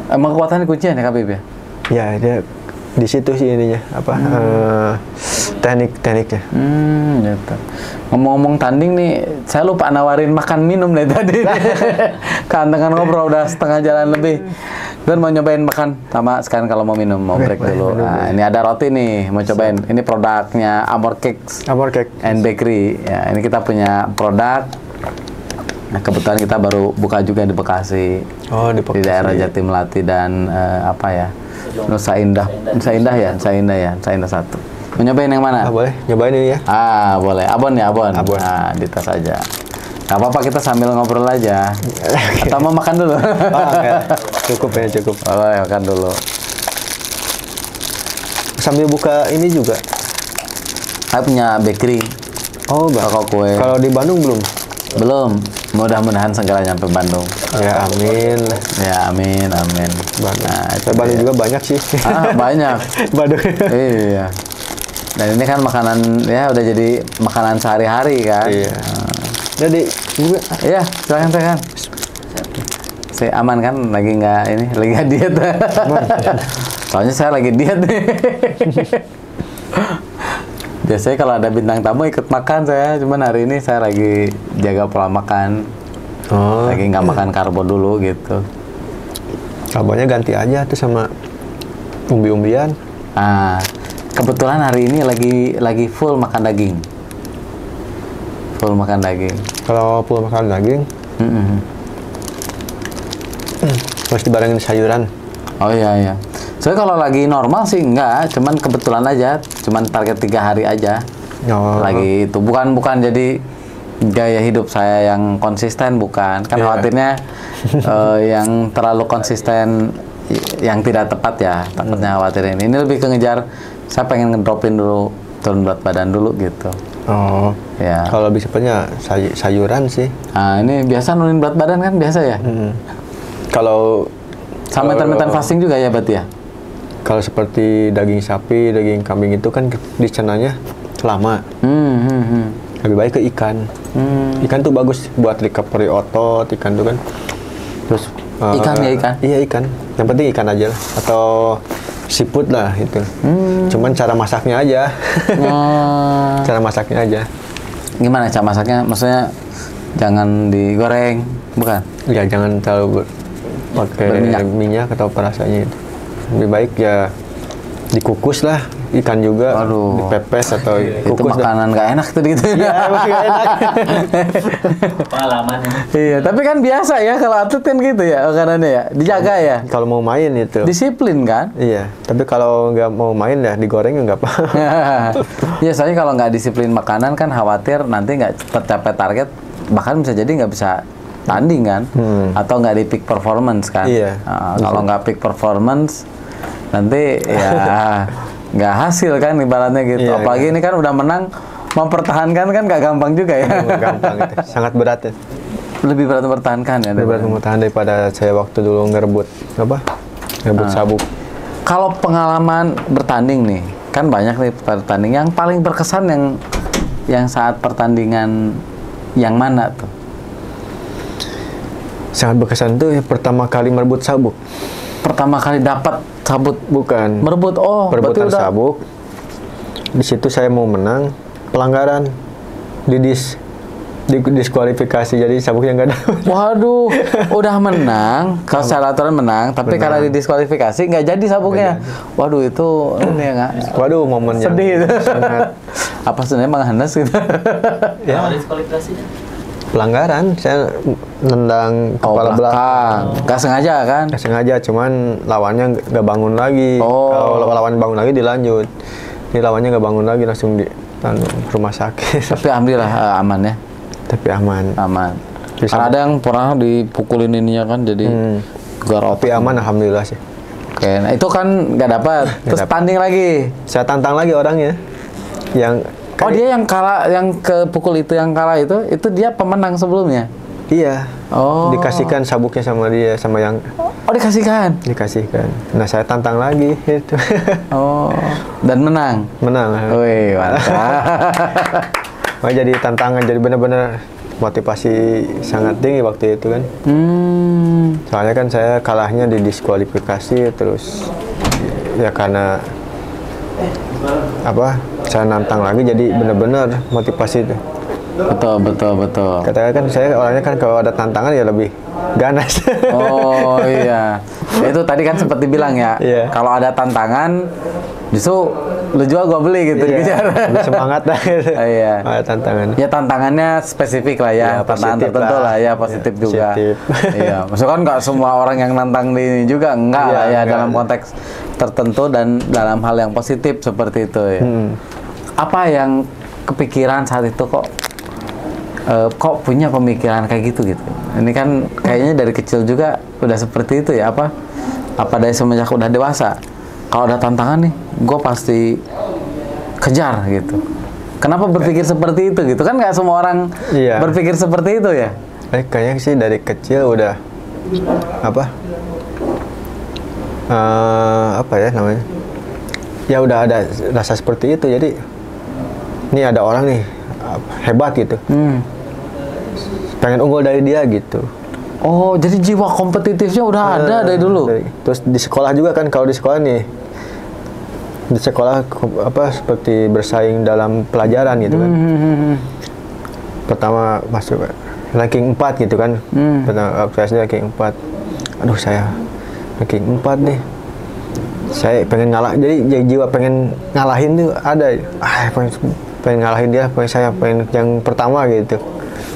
Speaker 1: Emang kekuatannya kuncian ya Khabib ya?
Speaker 2: Ya, dia di situ sih ininya apa tekniknya.
Speaker 1: Gitu. Ngomong-ngomong tanding nih, saya lupa nawarin makan minum nih tadi. Kan dengan ngobrol udah setengah jalan lebih. Dan mau nyobain makan sama sekarang kalau mau minum, mau break dulu. Nah, ini ada roti nih, mau cobain. Ini produknya Amor Cakes and Bakery. Ya, ini kita punya produk. Nah, kebetulan kita baru buka juga di Bekasi.
Speaker 2: Oh, di Bekasi.
Speaker 1: Di daerah Jatimulati dan apa ya? Nusa Indah ya, Nusa Indah 1. Mau nyobain yang mana?
Speaker 2: Boleh, nyobain ini ya.
Speaker 1: Boleh. Abon ya, abon.
Speaker 2: Abon.
Speaker 1: Nah, di tas aja. Gak apa-apa, kita sambil ngobrol aja. Atau mau makan dulu?
Speaker 2: Cukup.
Speaker 1: Boleh, makan dulu.
Speaker 2: Sambil buka ini juga.
Speaker 1: Saya punya bakery.
Speaker 2: Oh,
Speaker 1: toko kue.
Speaker 2: Kalau di Bandung belum?
Speaker 1: Belum. Mudah-mudahan segera nyampe Bandung.
Speaker 2: Ya, amin.
Speaker 1: Ya, amin.
Speaker 2: Bandung.
Speaker 1: Nah,
Speaker 2: Bandung juga banyak sih.
Speaker 1: Banyak.
Speaker 2: Bandung.
Speaker 1: Iya. Dan ini kan makanan, ya udah jadi makanan sehari-hari kan.
Speaker 2: Iya. Jadi juga.
Speaker 1: Iya, silakan. Saya aman kan, lagi nggak diet. Soalnya saya lagi diet nih. Biasanya kalau ada bintang tamu ikut makan saya, cuman hari ini saya lagi jaga pola makan. Lagi nggak makan karbo dulu gitu.
Speaker 2: Karbonya ganti aja tuh sama umbi-umbian.
Speaker 1: Kebetulan hari ini lagi full makan daging.
Speaker 2: Kalau full makan daging, harus dibarengin sayuran.
Speaker 1: Oh iya. Soalnya kalau lagi normal sih enggak, cuman kebetulan aja, cuman target 3 hari aja. Lagi itu bukan jadi gaya hidup saya yang konsisten, bukan. Kan khawatirnya yang terlalu konsisten yang tidak tepat ya, takutnya khawatirin. Ini lebih ke ngejar, saya pengen ngedropin dulu, turun berat badan dulu gitu. Ya.
Speaker 2: Kalau bisa punya sayuran sih.
Speaker 1: Ini biasa nurunin berat badan kan biasa ya?
Speaker 2: Kalau
Speaker 1: sama intermittent fasting juga ya berarti ya?
Speaker 2: Kalau seperti daging sapi, daging kambing itu kan dicenanya lama. Lebih baik ke ikan. Ikan tuh bagus buat recovery otot, ikan tuh kan. Terus
Speaker 1: ikan.
Speaker 2: Iya, ikan. Yang penting ikan aja lah. Atau seafood lah itu. Cuman cara masaknya aja. Cara masaknya aja.
Speaker 1: Gimana cara masaknya? Maksudnya jangan digoreng, bukan?
Speaker 2: Ya jangan terlalu pakai minyak atau perasanya itu. Lebih baik ya Dikukus lah, ikan juga,
Speaker 1: Waduh.
Speaker 2: dipepes atau
Speaker 1: Itu
Speaker 2: kukus.
Speaker 1: makanan nggak enak tuh gitu.
Speaker 2: Iya, emang nggak enak.
Speaker 3: Pengalaman.
Speaker 1: Iya, tapi kan biasa ya kalau atlet kan gitu ya makanannya ya, dijaga ya.
Speaker 2: Kalau mau main itu.
Speaker 1: Disiplin kan?
Speaker 2: Iya, tapi kalau nggak mau main ya digoreng ya nggak apa.
Speaker 1: Iya, soalnya kalau nggak disiplin makanan kan khawatir nanti nggak tercapai target, bahkan bisa jadi nggak bisa tanding kan, atau nggak di peak performance kan.
Speaker 2: Iya.
Speaker 1: Kalau nggak peak performance, nanti ya nggak hasil kan ibaratnya gitu.
Speaker 2: Iya,
Speaker 1: Apalagi ini kan udah menang, mempertahankan kan nggak gampang juga ya.
Speaker 2: Nggak gampang itu, sangat berat ya.
Speaker 1: Lebih berat mempertahankan ya.
Speaker 2: Lebih berat mempertahankan daripada saya waktu dulu ngerebut sabuk.
Speaker 1: Kalau pengalaman bertanding nih, kan banyak nih pertanding. Yang paling berkesan yang saat pertandingan yang mana tuh?
Speaker 2: Sangat berkesan tuh ya, pertama kali merebut sabuk.
Speaker 1: Pertama kali dapat sabuk,
Speaker 2: Bukan.
Speaker 1: merebut. Oh,
Speaker 2: Perebutan
Speaker 1: berarti udah.
Speaker 2: sabuk. Di situ saya mau menang, pelanggaran, diskualifikasi, jadi sabuknya nggak ada.
Speaker 1: Waduh, udah menang, kalau secara aturan menang, tapi karena didiskualifikasi nggak jadi sabuknya. Waduh, itu ini ya nggak?
Speaker 2: Waduh, momen yang
Speaker 1: Sedih itu.
Speaker 2: sangat
Speaker 1: Apa sebenarnya menghanas gitu?
Speaker 3: Ya. Diskualifikasinya.
Speaker 2: pelanggaran. Saya nendang
Speaker 1: Oh,
Speaker 2: kepala belakang.
Speaker 1: nggak sengaja kan?
Speaker 2: Nggak sengaja, cuman lawannya nggak bangun lagi.
Speaker 1: Oh.
Speaker 2: Kalau lawan bangun lagi dilanjut. Ini lawannya nggak bangun lagi, langsung di rumah sakit.
Speaker 1: Tapi alhamdulillah aman ya,
Speaker 2: Tapi aman.
Speaker 1: aman.
Speaker 2: Bisa.
Speaker 1: Karena ada yang pernah dipukulin ininya kan, jadi garot.
Speaker 2: Tapi aman, alhamdulillah sih.
Speaker 1: Oke, nah itu kan nggak dapat. Terus
Speaker 2: dapet.
Speaker 1: tanding lagi.
Speaker 2: Saya tantang lagi orangnya. Yang
Speaker 1: Oh, dia yang kalah, yang kepukul itu, yang kalah itu dia pemenang sebelumnya.
Speaker 2: iya.
Speaker 1: Oh.
Speaker 2: Dikasihkan sabuknya sama dia, sama yang
Speaker 1: Oh, dikasihkan.
Speaker 2: dikasihkan. Nah, saya tantang lagi itu.
Speaker 1: Oh, dan menang.
Speaker 2: Menang.
Speaker 1: Wih, mantap.
Speaker 2: Makanya jadi tantangan, jadi benar-benar motivasi sangat tinggi waktu itu kan. Soalnya kan saya kalahnya di diskualifikasi, terus ya karena saya nantang lagi, jadi benar-benar motivasi itu.
Speaker 1: Betul.
Speaker 2: Katakan kan saya orangnya kan kalau ada tantangan ya lebih ganas.
Speaker 1: Oh iya, itu tadi kan sempat dibilang ya.
Speaker 2: Iya.
Speaker 1: Kalau ada tantangan, justru lu jual gua beli gitu.
Speaker 2: Iya,
Speaker 1: dikejar.
Speaker 2: lebih semangat lah gitu.
Speaker 1: Iya.
Speaker 2: Ada tantangan.
Speaker 1: Ya tantangannya spesifik lah ya,
Speaker 2: Ya,
Speaker 1: tantangan
Speaker 2: positif
Speaker 1: tertentu
Speaker 2: lah.
Speaker 1: lah ya, positif
Speaker 2: Ya,
Speaker 1: juga.
Speaker 2: positif.
Speaker 1: Iya, maksudnya kan nggak semua orang yang nantang di ini juga, enggak
Speaker 2: Iya,
Speaker 1: lah ya,
Speaker 2: enggak.
Speaker 1: dalam konteks tertentu dan dalam hal yang positif seperti itu ya. Apa yang kepikiran saat itu kok punya pemikiran kayak gitu? Ini kan kayaknya dari kecil juga udah seperti itu ya, apa dari semenjak udah dewasa, kalau ada tantangan nih gue pasti kejar gitu. Kenapa berpikir seperti itu gitu? Kan nggak semua orang
Speaker 2: Iya.
Speaker 1: berpikir seperti itu ya.
Speaker 2: Kayaknya sih dari kecil udah apa ya namanya? Ya udah ada rasa seperti itu. Jadi ini ada orang nih hebat gitu. Pengen unggul dari dia gitu.
Speaker 1: Oh, jadi jiwa kompetitifnya udah ada dari dulu.
Speaker 2: Terus di sekolah juga kan, kalau di sekolah nih, di sekolah seperti bersaing dalam pelajaran gitu kan. Pertama masuk ranking 4 gitu kan. Pertama saya ranking 4. Aduh, saya ranking 4 nih. Saya pengen ngalah, jadi jiwa pengen ngalahin tuh ada. Pengen ngalahin dia, pengen yang pertama gitu.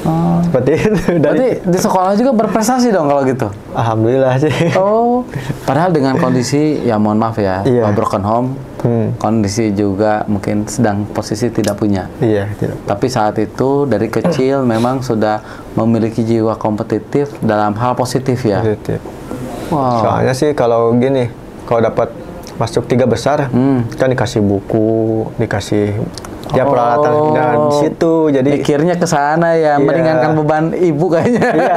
Speaker 1: Oh.
Speaker 2: Seperti itu.
Speaker 1: Berarti di sekolah juga berprestasi dong kalau gitu?
Speaker 2: Alhamdulillah sih.
Speaker 1: Oh, padahal dengan kondisi, ya mohon maaf ya,
Speaker 2: Iya.
Speaker 1: broken home, kondisi juga mungkin sedang posisi tidak punya.
Speaker 2: Iya, tidak.
Speaker 1: Tapi saat itu dari kecil memang sudah memiliki jiwa kompetitif dalam hal positif ya.
Speaker 2: Positif.
Speaker 1: Wow.
Speaker 2: Soalnya sih kalau gini, kalau dapat masuk 3 besar, kan dikasih buku, dikasih peralatan dan di situ, jadi
Speaker 1: mikirnya ke sana ya,
Speaker 2: Iya.
Speaker 1: meringankan beban ibu kayaknya.
Speaker 2: Iya,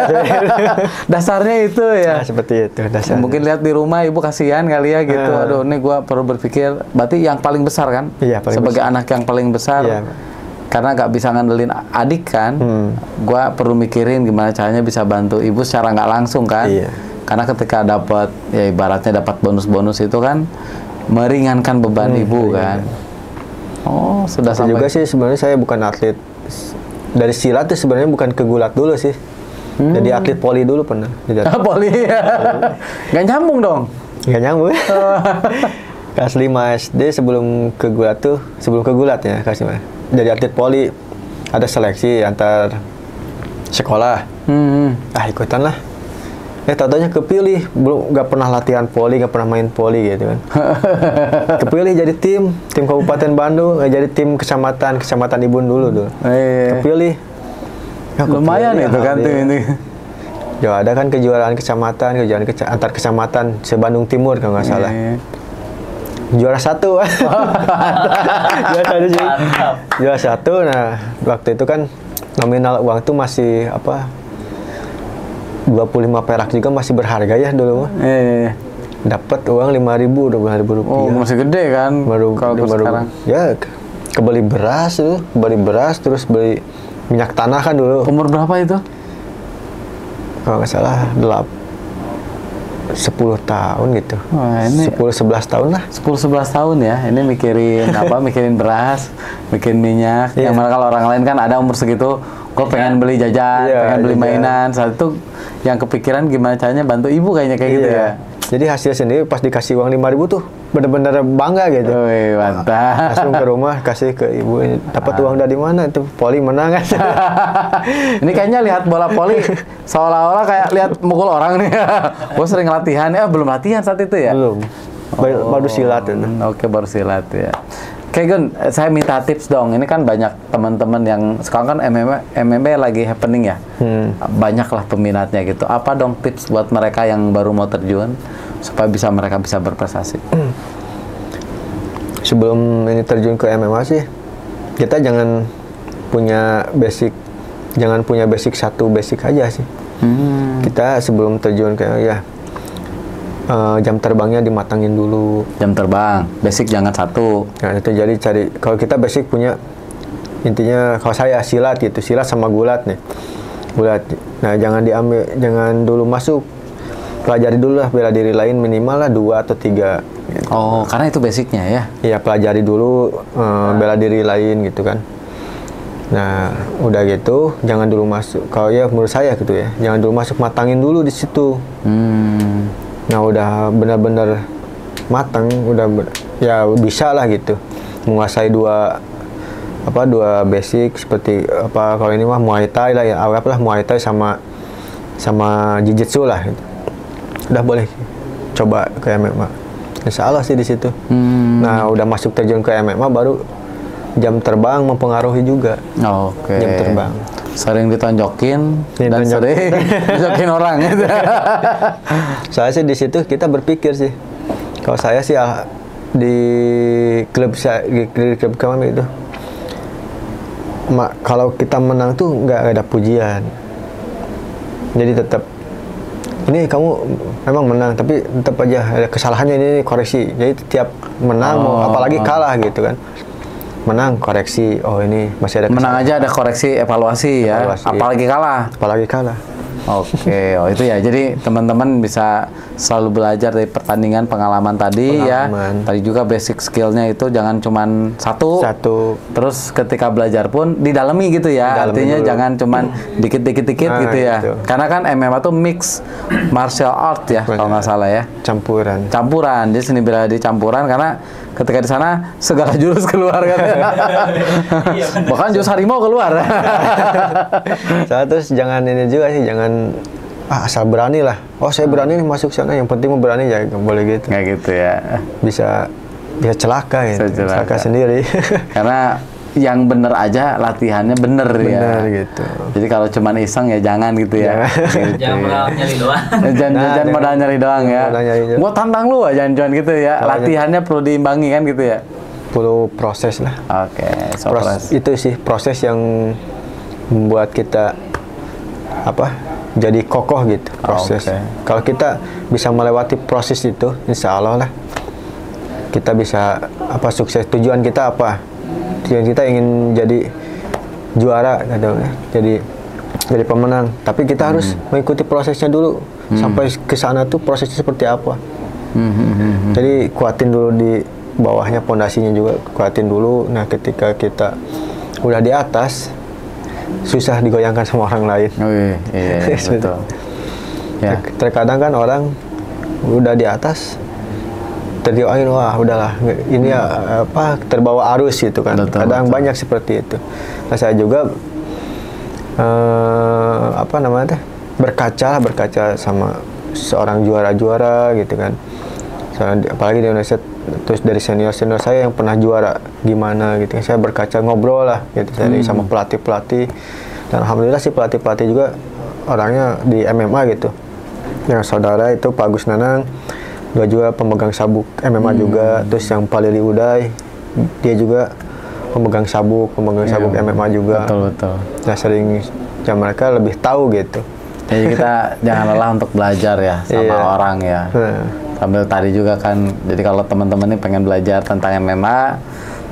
Speaker 1: Dasarnya itu ya.
Speaker 2: nah, seperti itu dasarnya.
Speaker 1: Mungkin lihat di rumah ibu kasihan kali ya gitu. Aduh, ini gua perlu berpikir. Berarti yang paling besar kan?
Speaker 2: Iya, paling
Speaker 1: sebagai
Speaker 2: besar.
Speaker 1: anak yang paling besar.
Speaker 2: Iya.
Speaker 1: Karena nggak bisa ngandelin adik kan. Gua perlu mikirin gimana caranya bisa bantu ibu secara nggak langsung kan.
Speaker 2: Iya.
Speaker 1: Karena ketika dapat, ya ibaratnya dapat bonus-bonus itu kan meringankan beban ibu kan. Oh, sudah
Speaker 2: Itu
Speaker 1: sampai.
Speaker 2: juga sih sebenarnya saya bukan atlet dari silat tuh, sebenarnya bukan ke gulat dulu sih. Jadi atlet poli dulu pernah.
Speaker 1: Poli ya. Nggak nyambung dong.
Speaker 2: Nggak nyambung. Kelas 5 SD sebelum ke Gulat ya, kelas 5. Jadi atlet poli ada seleksi antar sekolah. Ikutan lah. Tau-taunya kepilih, nggak pernah latihan poli, nggak pernah main poli gitu kan. Kepilih jadi tim Kabupaten Bandung, jadi tim kecamatan Ibun dulu tuh. Kepilih.
Speaker 1: Lumayan itu kan tim ini.
Speaker 2: Ya ada kan kejuaraan antar kecamatan se-Bandung Timur kalau nggak salah. Juara 1. Juara 1. Nah, waktu itu kan nominal uang tuh masih 25 perak juga masih berharga ya dulu mah. Dapat uang 5.000, 12.000 rupiah.
Speaker 1: Oh, masih gede kan?
Speaker 2: Baru
Speaker 1: sekarang.
Speaker 2: Ya, kebeli beras, terus beli minyak tanah kan dulu.
Speaker 1: Umur berapa itu?
Speaker 2: Kalau nggak salah 10 tahun gitu.
Speaker 1: Wah, ini
Speaker 2: 10-11 tahun lah.
Speaker 1: 10-11 tahun ya. Ini mikirin mikirin beras, mikirin minyak. Yang mana kalau orang lain kan ada umur segitu, gue pengen beli jajan, pengen beli mainan. Saat itu yang kepikiran gimana caranya bantu ibu kayaknya kayak gitu ya.
Speaker 2: Jadi hasil sendiri pas dikasih uang 5.000 tuh bener-bener bangga gitu.
Speaker 1: Wih, mantap.
Speaker 2: Langsung ke rumah kasih ke ibu, dapat uang dari mana itu? Poli menang kan.
Speaker 1: Ini kayaknya lihat bola poli seolah-olah kayak lihat mukul orang nih. Gue sering latihan, belum latihan saat itu ya?
Speaker 2: Belum. Baru silat itu.
Speaker 1: Oke, baru silat ya. Oke Gun, saya minta tips dong. Ini kan banyak teman-teman yang sekarang kan MMA lagi happening ya. Banyaklah peminatnya gitu. Apa dong tips buat mereka yang baru mau terjun supaya mereka bisa berprestasi?
Speaker 2: Sebelum ini terjun ke MMA sih, kita jangan punya basic satu basic aja sih. Kita sebelum terjun ke jam terbangnya dimatangin dulu.
Speaker 1: Jam terbang, basic jangan satu.
Speaker 2: Nah itu jadi kalau kita basic punya, intinya kalau saya silat sama gulat nih. Nah jangan dulu masuk, pelajari dulu lah bela diri lain minimal lah 2 atau 3. Gitu.
Speaker 1: Oh, karena itu basicnya ya?
Speaker 2: Iya, pelajari dulu bela diri lain gitu kan. Nah udah gitu jangan dulu masuk. Kalau menurut saya gitu ya, jangan dulu masuk, matangin dulu di situ. Nah udah benar-benar matang, bisa lah gitu menguasai dua basic seperti kalau ini mah Muay Thai lah ya, anggaplah Muay Thai sama Jiu-Jitsu lah gitu. Udah boleh coba ke MMA. Insya Allah sih di situ. Nah udah masuk terjun ke MMA baru jam terbang mempengaruhi juga.
Speaker 1: Oke.
Speaker 2: Jam terbang.
Speaker 1: Sering ditonjokin dan sering ditonjokin orang gitu.
Speaker 2: Saya sih di situ kita berpikir sih. Kalau saya sih di klub kami itu, kalau kita menang tuh nggak ada pujian. Jadi tetap ini kamu memang menang, tapi tetap aja ada kesalahannya, ini koreksi. Jadi tiap menang apalagi kalah gitu kan. Menang koreksi, ini masih ada kesalahan.
Speaker 1: Menang aja ada koreksi, evaluasi ya, apalagi kalah. Oke, itu ya. Jadi teman-teman bisa selalu belajar dari pengalaman tadi ya. Tadi juga basic skillnya itu jangan cuman satu. Terus ketika belajar pun didalami gitu ya. Artinya jangan cuman dikit gitu ya. Gitu. Karena kan MMA tuh mix martial art ya, kalau nggak salah ya.
Speaker 2: Campuran.
Speaker 1: Jadi seni bela diri campuran karena ketika di sana segala jurus keluar kan. Bahkan jurus harimau keluar.
Speaker 2: Terus jangan ini juga sih, jangan asal berani lah. Saya berani nih masuk sana, yang penting mau berani ya, nggak boleh gitu.
Speaker 1: Nggak gitu ya.
Speaker 2: Bisa celaka ya. Celaka sendiri.
Speaker 1: Karena yang bener aja latihannya bener ya.
Speaker 2: Gitu.
Speaker 1: Jadi kalau cuman iseng ya jangan gitu ya.
Speaker 3: Jangan modal nyari doang.
Speaker 1: Jangan modal nyari doang ya. Gua tantang lu aja jangan gitu ya. Latihannya perlu diimbangi kan gitu ya.
Speaker 2: Perlu proses lah.
Speaker 1: Oke,
Speaker 2: itu sih proses yang membuat kita jadi kokoh gitu, proses. Kalau kita bisa melewati proses itu, insya Allah lah kita bisa sukses. Tujuan kita apa? Tujuan kita ingin jadi juara gitu, jadi pemenang. Tapi kita harus mengikuti prosesnya dulu sampai ke sana tuh prosesnya seperti apa. Jadi kuatin dulu di bawahnya, pondasinya juga kuatin dulu. Nah ketika kita udah di atas, susah digoyangkan sama orang lain.
Speaker 1: Iya, betul.
Speaker 2: Ya. Terkadang kan orang udah di atas terdiain, wah udahlah ini ya terbawa arus gitu kan. Kadang banyak seperti itu. Nah, saya juga berkaca sama seorang juara-juara gitu kan. Apalagi di Indonesia, terus dari senior saya yang pernah juara gimana gitu. Saya berkaca, ngobrol lah gitu sama pelatih-pelatih. Dan alhamdulillah sih pelatih-pelatih juga orangnya di MMA gitu. Yang saudara itu Pak Agus Nanang, juga pemegang sabuk MMA juga. Terus yang Pak Lili Uday, dia juga pemegang sabuk MMA juga.
Speaker 1: Betul.
Speaker 2: Nah sering mereka lebih tahu gitu.
Speaker 1: Jadi kita jangan lelah untuk belajar ya sama orang ya. Sambil tadi juga kan, jadi kalau teman-teman ini pengen belajar tentang MMA,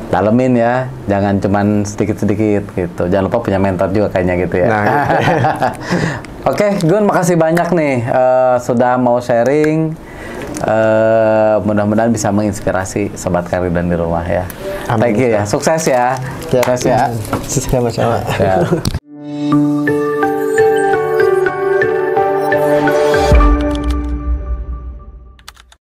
Speaker 1: dalemin ya, jangan cuman sedikit-sedikit gitu. Jangan lupa punya mentor juga kayaknya gitu ya. Nah, gitu. Oke, Gun, makasih banyak nih sudah mau sharing. Mudah-mudahan bisa menginspirasi sobat Karidan di rumah ya. Thank you ya, sukses ya.
Speaker 2: Sukses ya. Sama-sama.